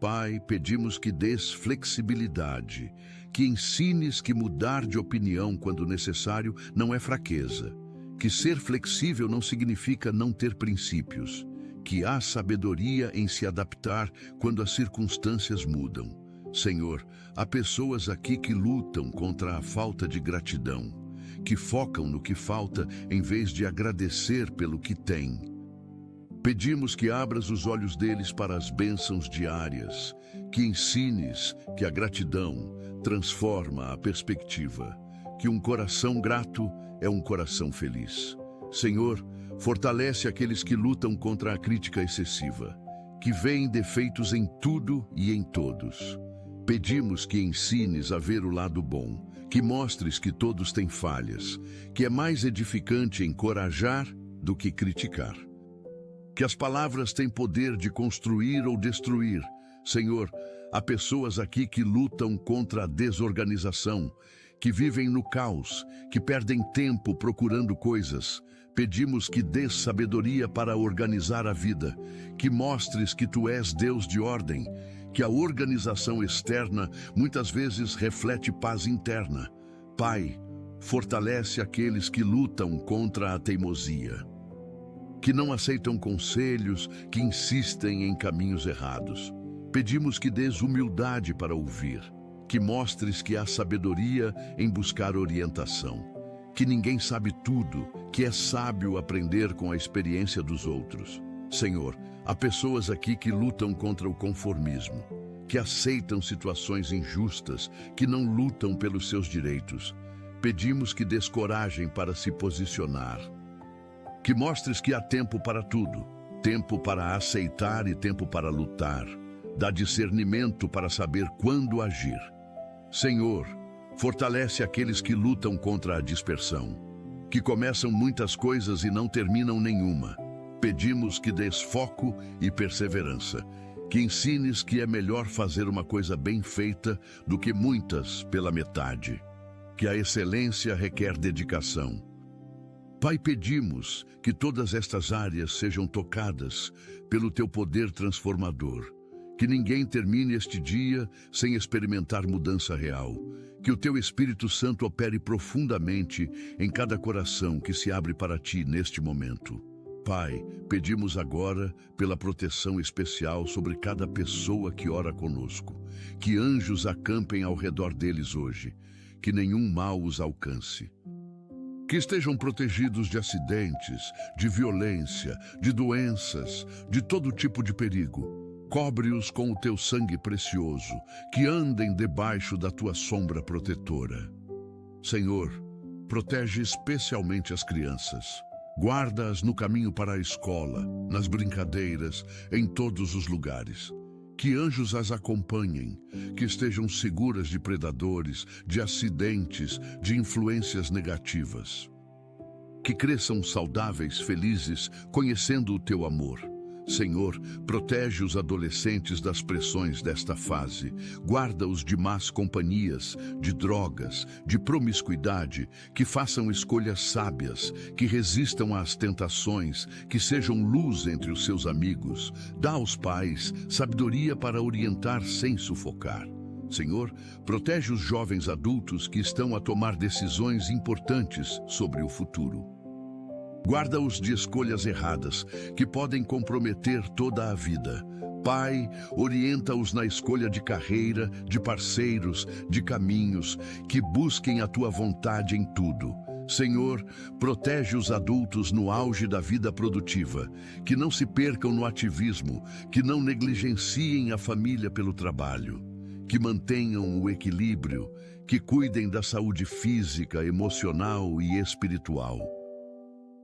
Pai, pedimos que dês flexibilidade, que ensines que mudar de opinião quando necessário não é fraqueza, que ser flexível não significa não ter princípios, que há sabedoria em se adaptar quando as circunstâncias mudam. Senhor, há pessoas aqui que lutam contra a falta de gratidão, que focam no que falta em vez de agradecer pelo que têm. Pedimos que abras os olhos deles para as bênçãos diárias, que ensines que a gratidão transforma a perspectiva, que um coração grato é um coração feliz. Senhor, fortalece aqueles que lutam contra a crítica excessiva, que veem defeitos em tudo e em todos. Pedimos que ensines a ver o lado bom, que mostres que todos têm falhas, que é mais edificante encorajar do que criticar. Que as palavras têm poder de construir ou destruir. Senhor, há pessoas aqui que lutam contra a desorganização, que vivem no caos, que perdem tempo procurando coisas. Pedimos que dês sabedoria para organizar a vida, que mostres que tu és Deus de ordem, que a organização externa muitas vezes reflete paz interna. Pai, fortalece aqueles que lutam contra a teimosia, que não aceitam conselhos, que insistem em caminhos errados. Pedimos que dês humildade para ouvir, que mostres que há sabedoria em buscar orientação, que ninguém sabe tudo, que é sábio aprender com a experiência dos outros. Senhor, há pessoas aqui que lutam contra o conformismo, que aceitam situações injustas, que não lutam pelos seus direitos. Pedimos que dês coragem para se posicionar. Que mostres que há tempo para tudo, tempo para aceitar e tempo para lutar. Dá discernimento para saber quando agir. Senhor, fortalece aqueles que lutam contra a dispersão, que começam muitas coisas e não terminam nenhuma. Pedimos que dês foco e perseverança, que ensines que é melhor fazer uma coisa bem feita do que muitas pela metade, que a excelência requer dedicação. Pai, pedimos que todas estas áreas sejam tocadas pelo teu poder transformador, que ninguém termine este dia sem experimentar mudança real, que o teu Espírito Santo opere profundamente em cada coração que se abre para ti neste momento. Pai, pedimos agora pela proteção especial sobre cada pessoa que ora conosco, que anjos acampem ao redor deles hoje, que nenhum mal os alcance. Que estejam protegidos de acidentes, de violência, de doenças, de todo tipo de perigo. Cobre-os com o teu sangue precioso, que andem debaixo da tua sombra protetora. Senhor, protege especialmente as crianças. Guarda-as no caminho para a escola, nas brincadeiras, em todos os lugares. Que anjos as acompanhem, que estejam seguras de predadores, de acidentes, de influências negativas. Que cresçam saudáveis, felizes, conhecendo o teu amor. Senhor, protege os adolescentes das pressões desta fase. Guarda-os de más companhias, de drogas, de promiscuidade, que façam escolhas sábias, que resistam às tentações, que sejam luz entre os seus amigos. Dá aos pais sabedoria para orientar sem sufocar. Senhor, protege os jovens adultos que estão a tomar decisões importantes sobre o futuro. Guarda-os de escolhas erradas, que podem comprometer toda a vida. Pai, orienta-os na escolha de carreira, de parceiros, de caminhos, que busquem a tua vontade em tudo. Senhor, protege os adultos no auge da vida produtiva, que não se percam no ativismo, que não negligenciem a família pelo trabalho, que mantenham o equilíbrio, que cuidem da saúde física, emocional e espiritual.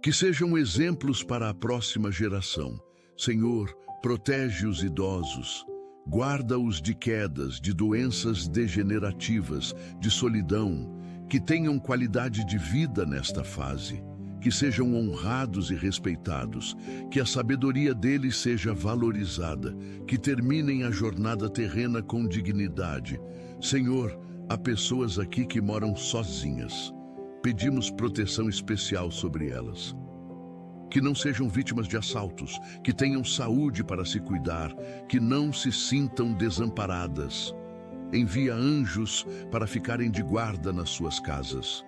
Que sejam exemplos para a próxima geração. Senhor, protege os idosos. Guarda-os de quedas, de doenças degenerativas, de solidão. Que tenham qualidade de vida nesta fase. Que sejam honrados e respeitados. Que a sabedoria deles seja valorizada. Que terminem a jornada terrena com dignidade. Senhor, há pessoas aqui que moram sozinhas. Pedimos proteção especial sobre elas. Que não sejam vítimas de assaltos, que tenham saúde para se cuidar, que não se sintam desamparadas. Envia anjos para ficarem de guarda nas suas casas.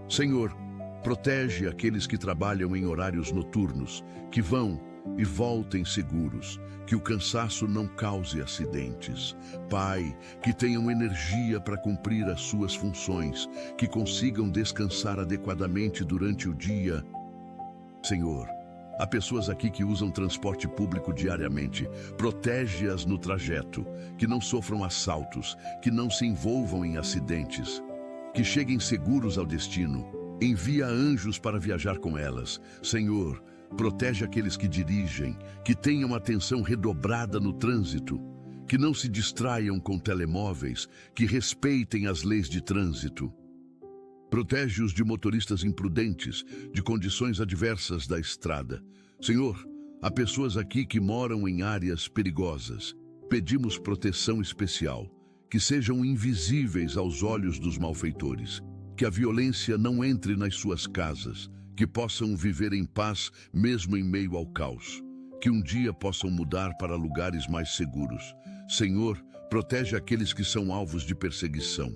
Senhor, protege aqueles que trabalham em horários noturnos, que vão e voltem seguros, que o cansaço não cause acidentes. Pai, que tenham energia para cumprir as suas funções, que consigam descansar adequadamente durante o dia. Senhor, há pessoas aqui que usam transporte público diariamente. Protege-as no trajeto, que não sofram assaltos, que não se envolvam em acidentes, que cheguem seguros ao destino. Envia anjos para viajar com elas. Senhor, protege aqueles que dirigem, que tenham atenção redobrada no trânsito, que não se distraiam com telemóveis, que respeitem as leis de trânsito. Protege-os de motoristas imprudentes, de condições adversas da estrada. Senhor, há pessoas aqui que moram em áreas perigosas. Pedimos proteção especial, que sejam invisíveis aos olhos dos malfeitores, que a violência não entre nas suas casas, que possam viver em paz mesmo em meio ao caos, que um dia possam mudar para lugares mais seguros. Senhor, protege aqueles que são alvos de perseguição.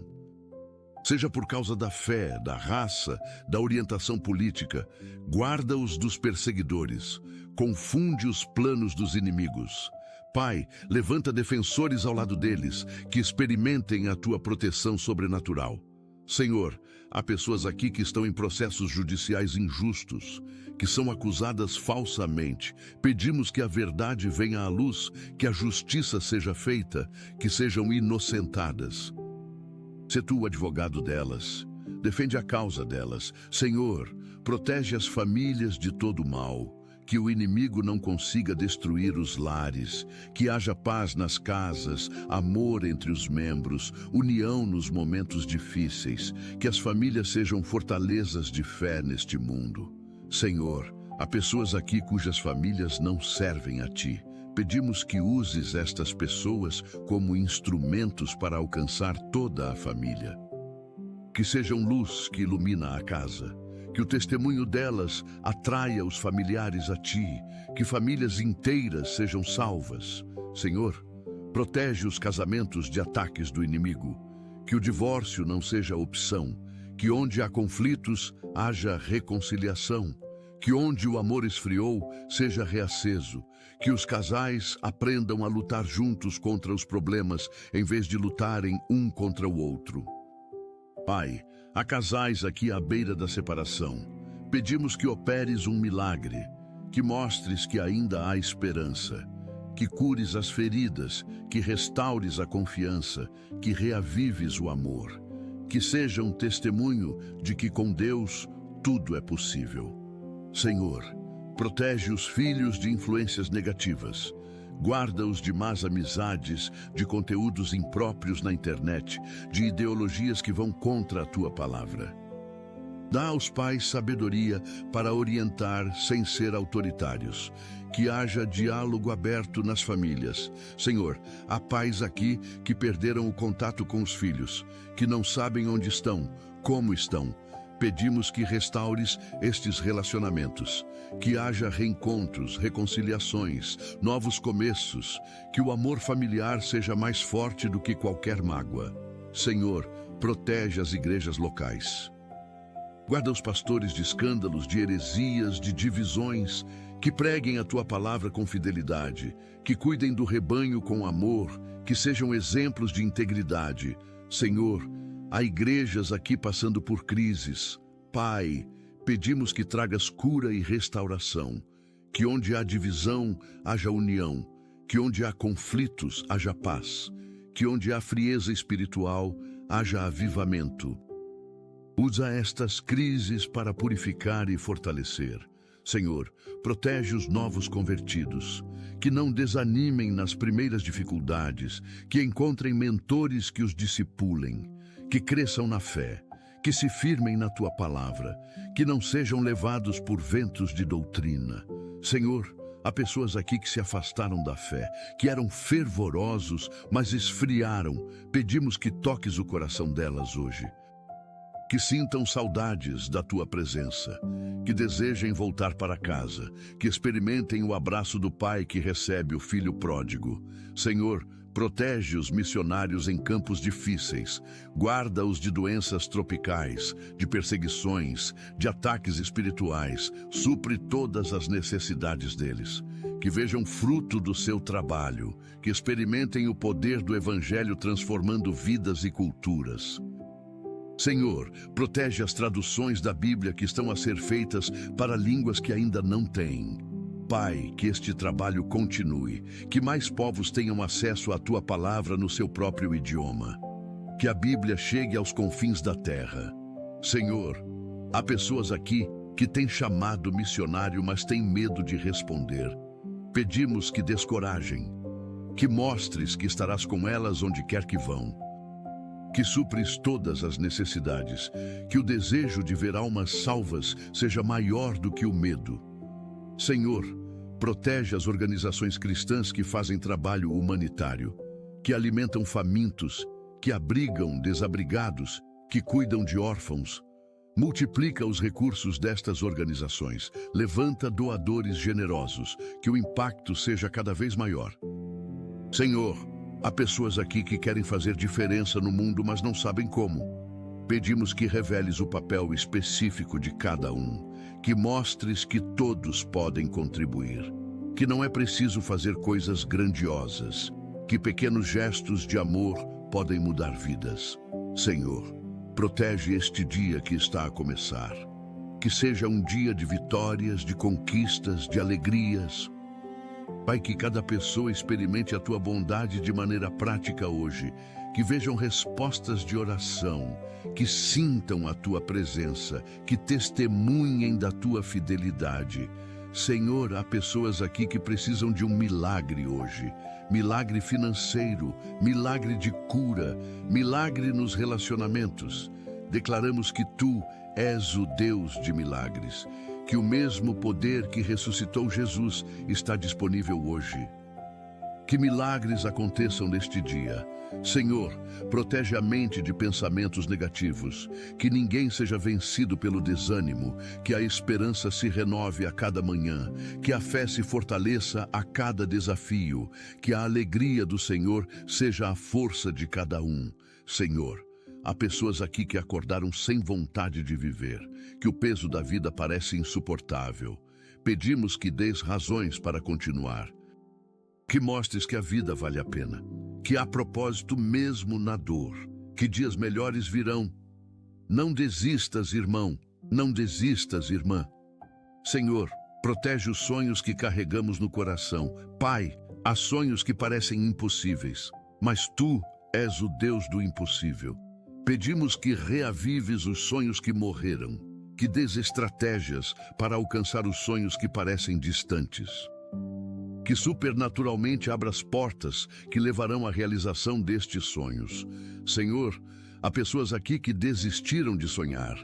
Seja por causa da fé, da raça, da orientação política, guarda-os dos perseguidores, confunde os planos dos inimigos. Pai, levanta defensores ao lado deles, que experimentem a tua proteção sobrenatural. Senhor, há pessoas aqui que estão em processos judiciais injustos, que são acusadas falsamente. Pedimos que a verdade venha à luz, que a justiça seja feita, que sejam inocentadas. Sê tu o advogado delas, defende a causa delas. Senhor, protege as famílias de todo mal, que o inimigo não consiga destruir os lares, que haja paz nas casas, amor entre os membros, união nos momentos difíceis, que as famílias sejam fortalezas de fé neste mundo. Senhor, há pessoas aqui cujas famílias não servem a Ti. Pedimos que uses estas pessoas como instrumentos para alcançar toda a família. Que sejam luz que ilumina a casa, que o testemunho delas atraia os familiares a Ti, que famílias inteiras sejam salvas. Senhor, protege os casamentos de ataques do inimigo, que o divórcio não seja opção, que onde há conflitos haja reconciliação, que onde o amor esfriou seja reaceso, que os casais aprendam a lutar juntos contra os problemas em vez de lutarem um contra o outro. Pai, há casais aqui à beira da separação. Pedimos que operes um milagre, que mostres que ainda há esperança, que cures as feridas, que restaures a confiança, que reavives o amor, que seja um testemunho de que com Deus tudo é possível. Senhor, protege os filhos de influências negativas. Guarda-os de más amizades, de conteúdos impróprios na internet, de ideologias que vão contra a Tua palavra. Dá aos pais sabedoria para orientar sem ser autoritários. Que haja diálogo aberto nas famílias. Senhor, há pais aqui que perderam o contato com os filhos, que não sabem onde estão, como estão. Pedimos que restaures estes relacionamentos, que haja reencontros, reconciliações, novos começos, que o amor familiar seja mais forte do que qualquer mágoa. Senhor, protege as igrejas locais. Guarda os pastores de escândalos, de heresias, de divisões, que preguem a Tua palavra com fidelidade, que cuidem do rebanho com amor, que sejam exemplos de integridade. Senhor, há igrejas aqui passando por crises. Pai, pedimos que tragas cura e restauração, que onde há divisão, haja união, que onde há conflitos, haja paz, que onde há frieza espiritual, haja avivamento. Usa estas crises para purificar e fortalecer. Senhor, protege os novos convertidos, que não desanimem nas primeiras dificuldades, que encontrem mentores que os discipulem, que cresçam na fé, que se firmem na Tua palavra, que não sejam levados por ventos de doutrina. Senhor, há pessoas aqui que se afastaram da fé, que eram fervorosos, mas esfriaram. Pedimos que toques o coração delas hoje. Que sintam saudades da Tua presença, que desejem voltar para casa, que experimentem o abraço do Pai que recebe o Filho pródigo. Senhor, protege os missionários em campos difíceis, guarda-os de doenças tropicais, de perseguições, de ataques espirituais, supre todas as necessidades deles. Que vejam fruto do seu trabalho, que experimentem o poder do Evangelho transformando vidas e culturas. Senhor, protege as traduções da Bíblia que estão a ser feitas para línguas que ainda não têm. Pai, que este trabalho continue, que mais povos tenham acesso à Tua palavra no seu próprio idioma. Que a Bíblia chegue aos confins da terra. Senhor, há pessoas aqui que têm chamado missionário, mas têm medo de responder. Pedimos que descorajem, que mostres que estarás com elas onde quer que vão. Que supres todas as necessidades, que o desejo de ver almas salvas seja maior do que o medo. Senhor, protege as organizações cristãs que fazem trabalho humanitário, que alimentam famintos, que abrigam desabrigados, que cuidam de órfãos. Multiplica os recursos destas organizações, levanta doadores generosos, que o impacto seja cada vez maior. Senhor, há pessoas aqui que querem fazer diferença no mundo, mas não sabem como. Pedimos que reveles o papel específico de cada um, que mostres que todos podem contribuir, que não é preciso fazer coisas grandiosas, que pequenos gestos de amor podem mudar vidas. Senhor, protege este dia que está a começar. Que seja um dia de vitórias, de conquistas, de alegrias. Pai, que cada pessoa experimente a Tua bondade de maneira prática hoje, que vejam respostas de oração, que sintam a Tua presença, que testemunhem da Tua fidelidade. Senhor, há pessoas aqui que precisam de um milagre hoje. Milagre financeiro, milagre de cura, milagre nos relacionamentos. Declaramos que Tu és o Deus de milagres, que o mesmo poder que ressuscitou Jesus está disponível hoje. Que milagres aconteçam neste dia. Senhor, protege a mente de pensamentos negativos, que ninguém seja vencido pelo desânimo, que a esperança se renove a cada manhã, que a fé se fortaleça a cada desafio, que a alegria do Senhor seja a força de cada um. Senhor, há pessoas aqui que acordaram sem vontade de viver, que o peso da vida parece insuportável. Pedimos que dês razões para continuar, que mostres que a vida vale a pena, que há propósito mesmo na dor, que dias melhores virão. Não desistas, irmão, não desistas, irmã. Senhor, protege os sonhos que carregamos no coração. Pai, há sonhos que parecem impossíveis, mas Tu és o Deus do impossível. Pedimos que reavives os sonhos que morreram, que dês estratégias para alcançar os sonhos que parecem distantes. Que supernaturalmente abra as portas que levarão à realização destes sonhos. Senhor, há pessoas aqui que desistiram de sonhar,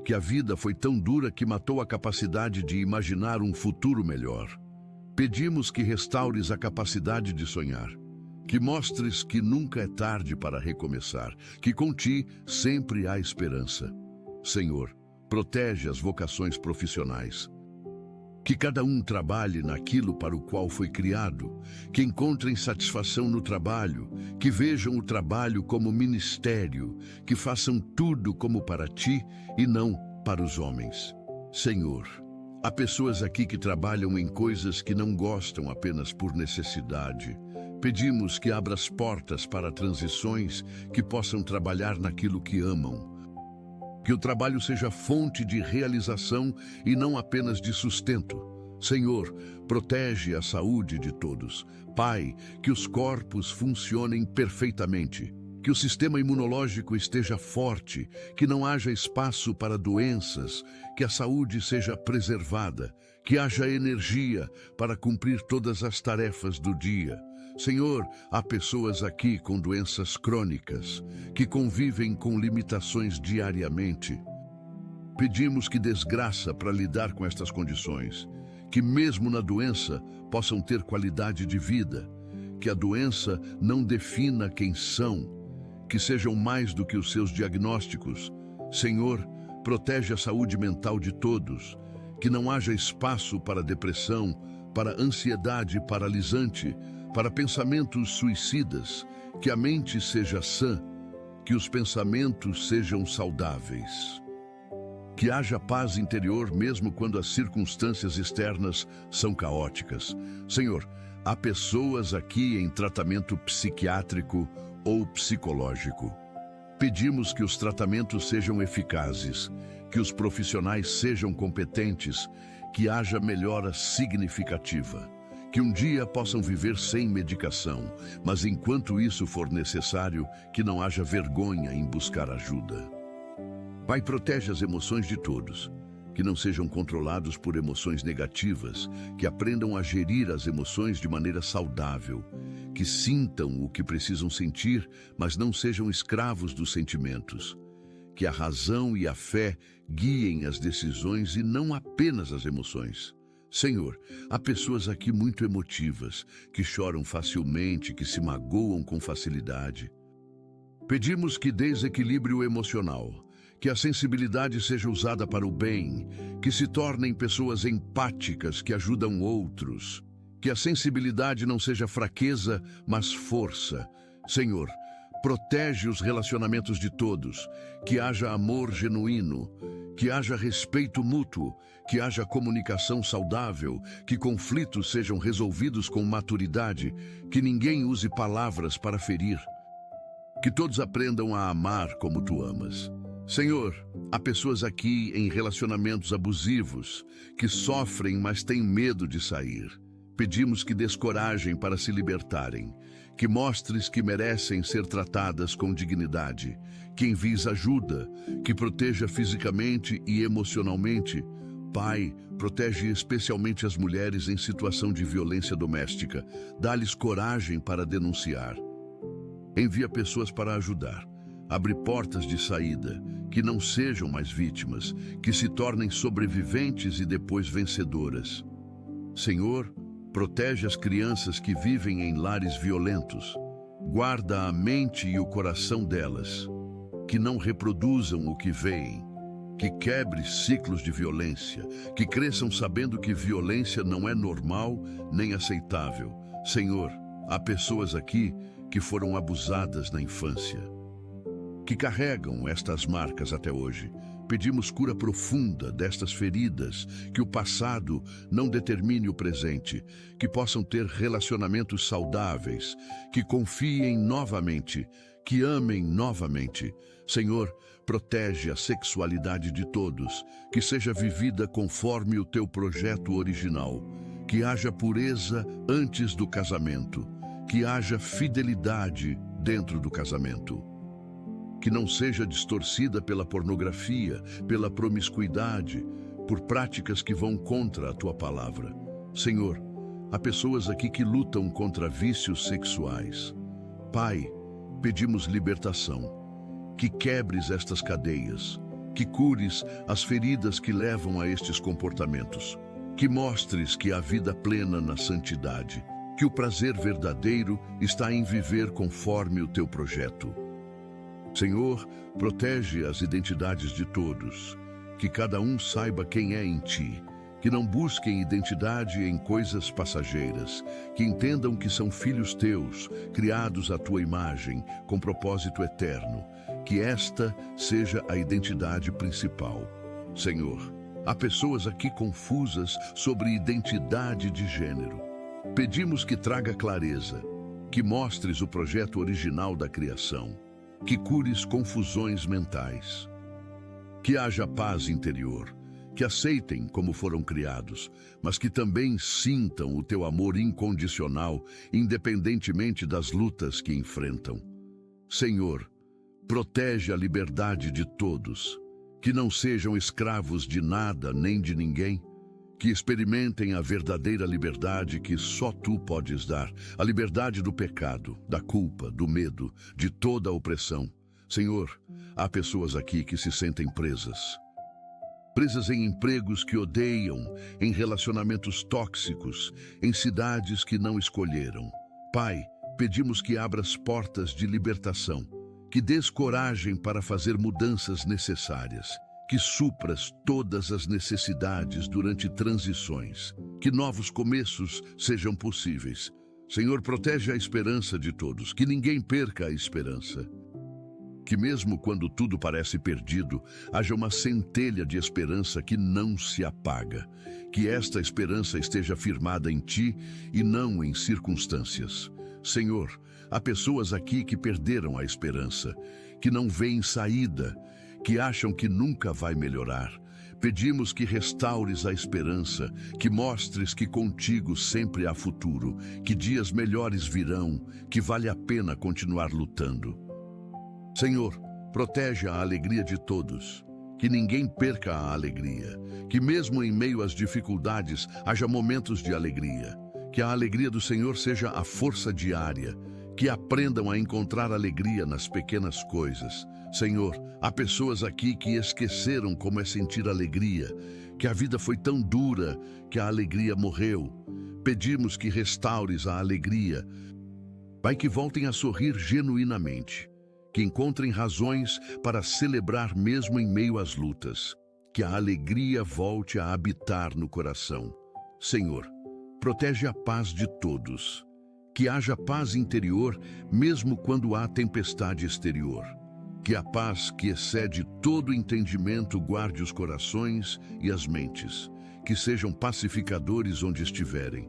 que a vida foi tão dura que matou a capacidade de imaginar um futuro melhor. Pedimos que restaures a capacidade de sonhar, que mostres que nunca é tarde para recomeçar, que com Ti sempre há esperança. Senhor, protege as vocações profissionais. Que cada um trabalhe naquilo para o qual foi criado, que encontrem satisfação no trabalho, que vejam o trabalho como ministério, que façam tudo como para Ti e não para os homens. Senhor, há pessoas aqui que trabalham em coisas que não gostam apenas por necessidade. Pedimos que abra as portas para transições que possam trabalhar naquilo que amam. Que o trabalho seja fonte de realização e não apenas de sustento. Senhor, protege a saúde de todos. Pai, que os corpos funcionem perfeitamente. Que o sistema imunológico esteja forte, que não haja espaço para doenças, que a saúde seja preservada, que haja energia para cumprir todas as tarefas do dia. Senhor, há pessoas aqui com doenças crônicas, que convivem com limitações diariamente. Pedimos que dês graça para lidar com estas condições, que mesmo na doença possam ter qualidade de vida, que a doença não defina quem são, que sejam mais do que os seus diagnósticos. Senhor, protege a saúde mental de todos, que não haja espaço para depressão, para ansiedade paralisante, para pensamentos suicidas, que a mente seja sã, que os pensamentos sejam saudáveis. Que haja paz interior mesmo quando as circunstâncias externas são caóticas. Senhor, há pessoas aqui em tratamento psiquiátrico ou psicológico. Pedimos que os tratamentos sejam eficazes, que os profissionais sejam competentes, que haja melhora significativa. Que um dia possam viver sem medicação, mas enquanto isso for necessário, que não haja vergonha em buscar ajuda. Pai, protege as emoções de todos, que não sejam controlados por emoções negativas, que aprendam a gerir as emoções de maneira saudável, que sintam o que precisam sentir, mas não sejam escravos dos sentimentos. Que a razão e a fé guiem as decisões e não apenas as emoções. Senhor, há pessoas aqui muito emotivas, que choram facilmente, que se magoam com facilidade. Pedimos que dês equilíbrio emocional, que a sensibilidade seja usada para o bem, que se tornem pessoas empáticas que ajudam outros, que a sensibilidade não seja fraqueza, mas força. Senhor, protege os relacionamentos de todos, que haja amor genuíno, que haja respeito mútuo, que haja comunicação saudável, que conflitos sejam resolvidos com maturidade, que ninguém use palavras para ferir. Que todos aprendam a amar como Tu amas. Senhor, há pessoas aqui em relacionamentos abusivos que sofrem, mas têm medo de sair. Pedimos que dês coragem para se libertarem, que mostres que merecem ser tratadas com dignidade, que envies ajuda, que proteja fisicamente e emocionalmente. Pai, protege especialmente as mulheres em situação de violência doméstica. Dá-lhes coragem para denunciar. Envia pessoas para ajudar. Abre portas de saída, que não sejam mais vítimas, que se tornem sobreviventes e depois vencedoras. Senhor, protege as crianças que vivem em lares violentos. Guarda a mente e o coração delas, que não reproduzam o que veem, que quebre ciclos de violência, que cresçam sabendo que violência não é normal nem aceitável. Senhor, há pessoas aqui que foram abusadas na infância, que carregam estas marcas até hoje. Pedimos cura profunda destas feridas, que o passado não determine o presente, que possam ter relacionamentos saudáveis, que confiem novamente, que amem novamente. Senhor, protege a sexualidade de todos, que seja vivida conforme o teu projeto original, que haja pureza antes do casamento, que haja fidelidade dentro do casamento, que não seja distorcida pela pornografia, pela promiscuidade, por práticas que vão contra a tua palavra. Senhor, há pessoas aqui que lutam contra vícios sexuais. Pai, pedimos libertação, que quebres estas cadeias, que cures as feridas que levam a estes comportamentos, que mostres que há vida plena na santidade, que o prazer verdadeiro está em viver conforme o teu projeto. Senhor, protege as identidades de todos, que cada um saiba quem é em ti, que não busquem identidade em coisas passageiras, que entendam que são filhos teus, criados à tua imagem, com propósito eterno, que esta seja a identidade principal. Senhor, há pessoas aqui confusas sobre identidade de gênero. Pedimos que traga clareza, que mostres o projeto original da criação, que cures confusões mentais, que haja paz interior, que aceitem como foram criados, mas que também sintam o teu amor incondicional, independentemente das lutas que enfrentam. Senhor, protege a liberdade de todos, que não sejam escravos de nada nem de ninguém, que experimentem a verdadeira liberdade que só tu podes dar, a liberdade do pecado, da culpa, do medo, de toda a opressão. Senhor, há pessoas aqui que se sentem presas em empregos que odeiam, em relacionamentos tóxicos, em cidades que não escolheram. Pai, pedimos que abras portas de libertação, que dês coragem para fazer mudanças necessárias, que supras todas as necessidades durante transições, que novos começos sejam possíveis. Senhor, protege a esperança de todos, que ninguém perca a esperança. Que mesmo quando tudo parece perdido, haja uma centelha de esperança que não se apaga. Que esta esperança esteja firmada em ti e não em circunstâncias. Senhor, há pessoas aqui que perderam a esperança, que não veem saída, que acham que nunca vai melhorar. Pedimos que restaures a esperança, que mostres que contigo sempre há futuro, que dias melhores virão, que vale a pena continuar lutando. Senhor, protege a alegria de todos, que ninguém perca a alegria, que mesmo em meio às dificuldades haja momentos de alegria, que a alegria do Senhor seja a força diária, que aprendam a encontrar alegria nas pequenas coisas. Senhor, há pessoas aqui que esqueceram como é sentir alegria, que a vida foi tão dura que a alegria morreu. Pedimos que restaures a alegria, Pai, que voltem a sorrir genuinamente, que encontrem razões para celebrar mesmo em meio às lutas, que a alegria volte a habitar no coração. Senhor, protege a paz de todos, que haja paz interior mesmo quando há tempestade exterior, que a paz que excede todo entendimento guarde os corações e as mentes, que sejam pacificadores onde estiverem.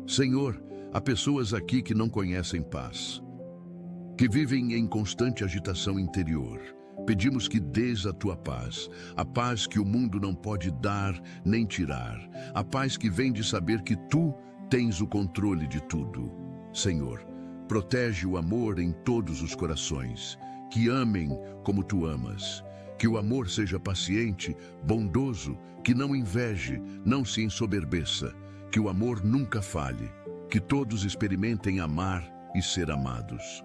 Senhor, há pessoas aqui que não conhecem paz, que vivem em constante agitação interior. Pedimos que dês a tua paz, a paz que o mundo não pode dar nem tirar, a paz que vem de saber que tu tens o controle de tudo. Senhor, protege o amor em todos os corações, que amem como tu amas. Que o amor seja paciente, bondoso, que não inveje, não se ensoberbeça, que o amor nunca falhe, que todos experimentem amar e ser amados.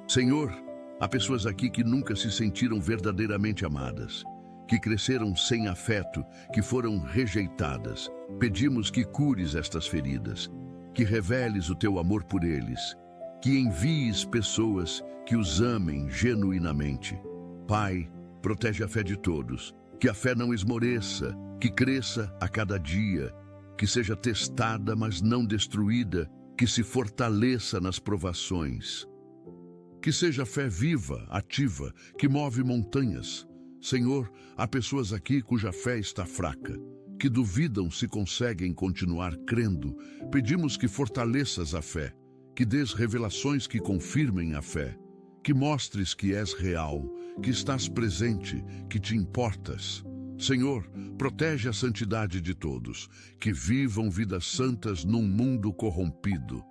Senhor, há pessoas aqui que nunca se sentiram verdadeiramente amadas, que cresceram sem afeto, que foram rejeitadas. Pedimos que cures estas feridas, que reveles o teu amor por eles, que envies pessoas que os amem genuinamente. Pai, protege a fé de todos, que a fé não esmoreça, que cresça a cada dia, que seja testada, mas não destruída, que se fortaleça nas provações. Que seja fé viva, ativa, que move montanhas. Senhor, há pessoas aqui cuja fé está fraca, que duvidam se conseguem continuar crendo. Pedimos que fortaleças a fé, que dês revelações que confirmem a fé, que mostres que és real, que estás presente, que te importas. Senhor, protege a santidade de todos, que vivam vidas santas num mundo corrompido,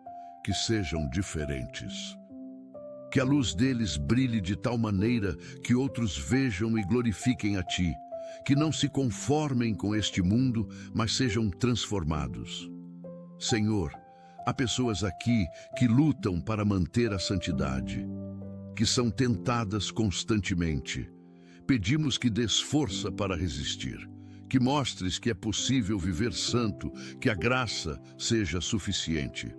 que sejam diferentes. Que a luz deles brilhe de tal maneira que outros vejam e glorifiquem a Ti, que não se conformem com este mundo, mas sejam transformados. Senhor, há pessoas aqui que lutam para manter a santidade, que são tentadas constantemente. Pedimos que dês força para resistir, que mostres que é possível viver santo, que a graça seja suficiente.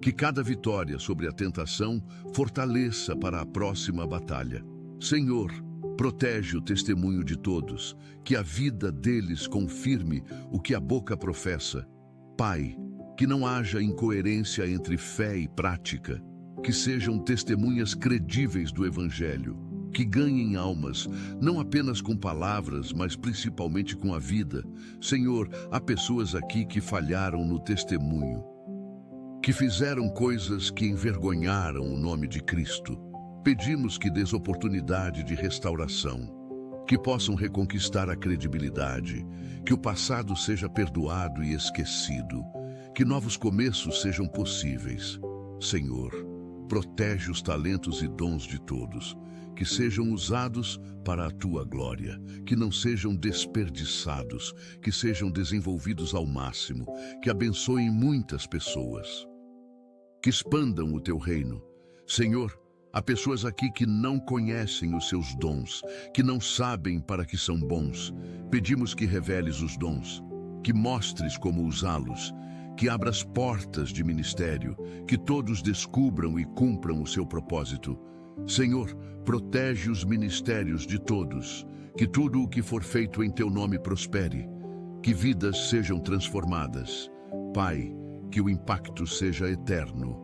Que cada vitória sobre a tentação fortaleça para a próxima batalha. Senhor, protege o testemunho de todos, que a vida deles confirme o que a boca professa. Pai, que não haja incoerência entre fé e prática, que sejam testemunhas credíveis do Evangelho, que ganhem almas, não apenas com palavras, mas principalmente com a vida. Senhor, há pessoas aqui que falharam no testemunho, que fizeram coisas que envergonharam o nome de Cristo. Pedimos que dês oportunidade de restauração, que possam reconquistar a credibilidade, que o passado seja perdoado e esquecido, que novos começos sejam possíveis. Senhor, protege os talentos e dons de todos, que sejam usados para a Tua glória, que não sejam desperdiçados, que sejam desenvolvidos ao máximo, que abençoem muitas pessoas, que expandam o Teu reino. Senhor, há pessoas aqui que não conhecem os seus dons, que não sabem para que são bons. Pedimos que reveles os dons, que mostres como usá-los, que abras portas de ministério, que todos descubram e cumpram o seu propósito. Senhor, protege os ministérios de todos, que tudo o que for feito em Teu nome prospere, que vidas sejam transformadas. Pai, que o impacto seja eterno.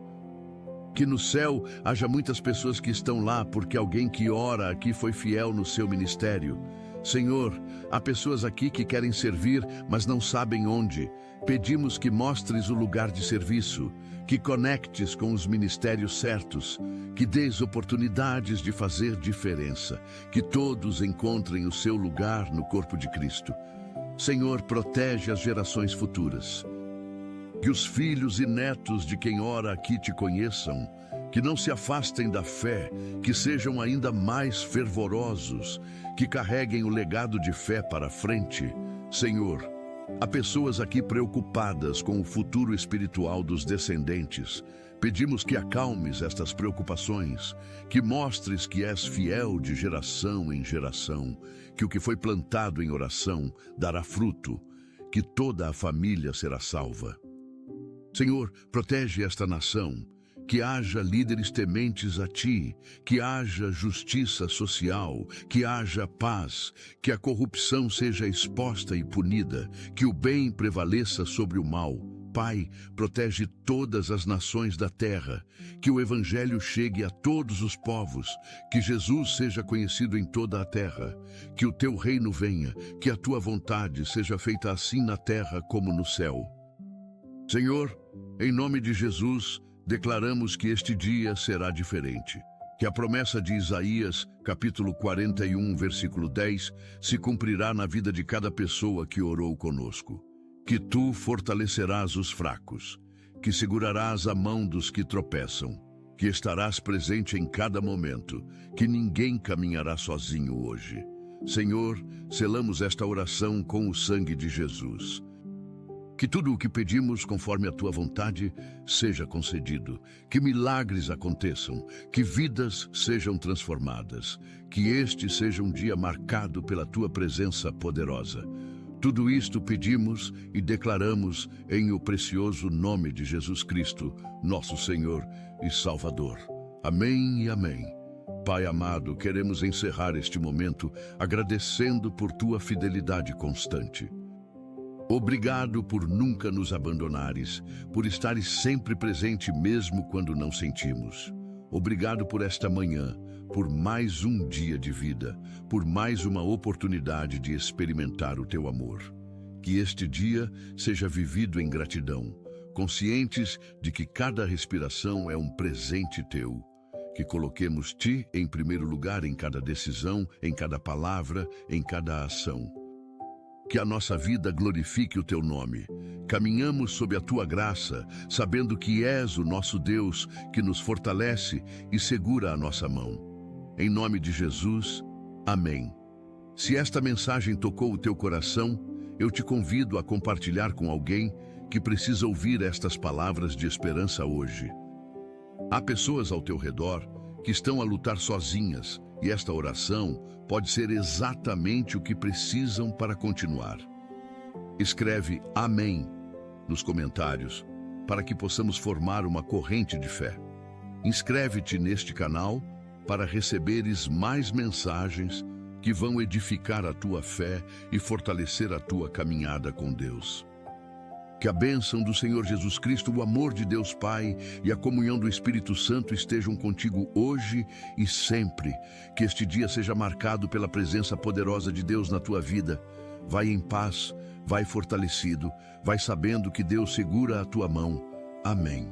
Que no céu haja muitas pessoas que estão lá porque alguém que ora aqui foi fiel no seu ministério. Senhor, há pessoas aqui que querem servir, mas não sabem onde. Pedimos que mostres o lugar de serviço, que conectes com os ministérios certos, que dês oportunidades de fazer diferença, que todos encontrem o seu lugar no corpo de Cristo. Senhor, protege as gerações futuras. Que os filhos e netos de quem ora aqui te conheçam, que não se afastem da fé, que sejam ainda mais fervorosos, que carreguem o legado de fé para frente. Senhor, há pessoas aqui preocupadas com o futuro espiritual dos descendentes. Pedimos que acalmes estas preocupações, que mostres que és fiel de geração em geração, que o que foi plantado em oração dará fruto, que toda a família será salva. Senhor, protege esta nação, que haja líderes tementes a Ti, que haja justiça social, que haja paz, que a corrupção seja exposta e punida, que o bem prevaleça sobre o mal. Pai, protege todas as nações da terra, que o Evangelho chegue a todos os povos, que Jesus seja conhecido em toda a terra, que o Teu reino venha, que a Tua vontade seja feita assim na terra como no céu. Senhor, em nome de Jesus, declaramos que este dia será diferente. Que a promessa de Isaías, capítulo 41, versículo 10, se cumprirá na vida de cada pessoa que orou conosco. Que tu fortalecerás os fracos, que segurarás a mão dos que tropeçam, que estarás presente em cada momento, que ninguém caminhará sozinho hoje. Senhor, selamos esta oração com o sangue de Jesus. Que tudo o que pedimos conforme a tua vontade seja concedido, que milagres aconteçam, que vidas sejam transformadas, que este seja um dia marcado pela tua presença poderosa. Tudo isto pedimos e declaramos em o precioso nome de Jesus Cristo, nosso Senhor e Salvador. Amém e amém. Pai amado, queremos encerrar este momento agradecendo por tua fidelidade constante. Obrigado por nunca nos abandonares, por estares sempre presente mesmo quando não sentimos. Obrigado por esta manhã, por mais um dia de vida, por mais uma oportunidade de experimentar o teu amor. Que este dia seja vivido em gratidão, conscientes de que cada respiração é um presente teu. Que coloquemos ti em primeiro lugar em cada decisão, em cada palavra, em cada ação. Que a nossa vida glorifique o teu nome. Caminhamos sob a tua graça, sabendo que és o nosso Deus que nos fortalece e segura a nossa mão. Em nome de Jesus, amém. Se esta mensagem tocou o teu coração, eu te convido a compartilhar com alguém que precisa ouvir estas palavras de esperança hoje. Há pessoas ao teu redor que estão a lutar sozinhas, e esta oração pode ser exatamente o que precisam para continuar. Escreve Amém nos comentários para que possamos formar uma corrente de fé. Inscreve-te neste canal para receberes mais mensagens que vão edificar a tua fé e fortalecer a tua caminhada com Deus. Que a bênção do Senhor Jesus Cristo, o amor de Deus Pai e a comunhão do Espírito Santo estejam contigo hoje e sempre. Que este dia seja marcado pela presença poderosa de Deus na tua vida. Vai em paz, vai fortalecido, vai sabendo que Deus segura a tua mão. Amém.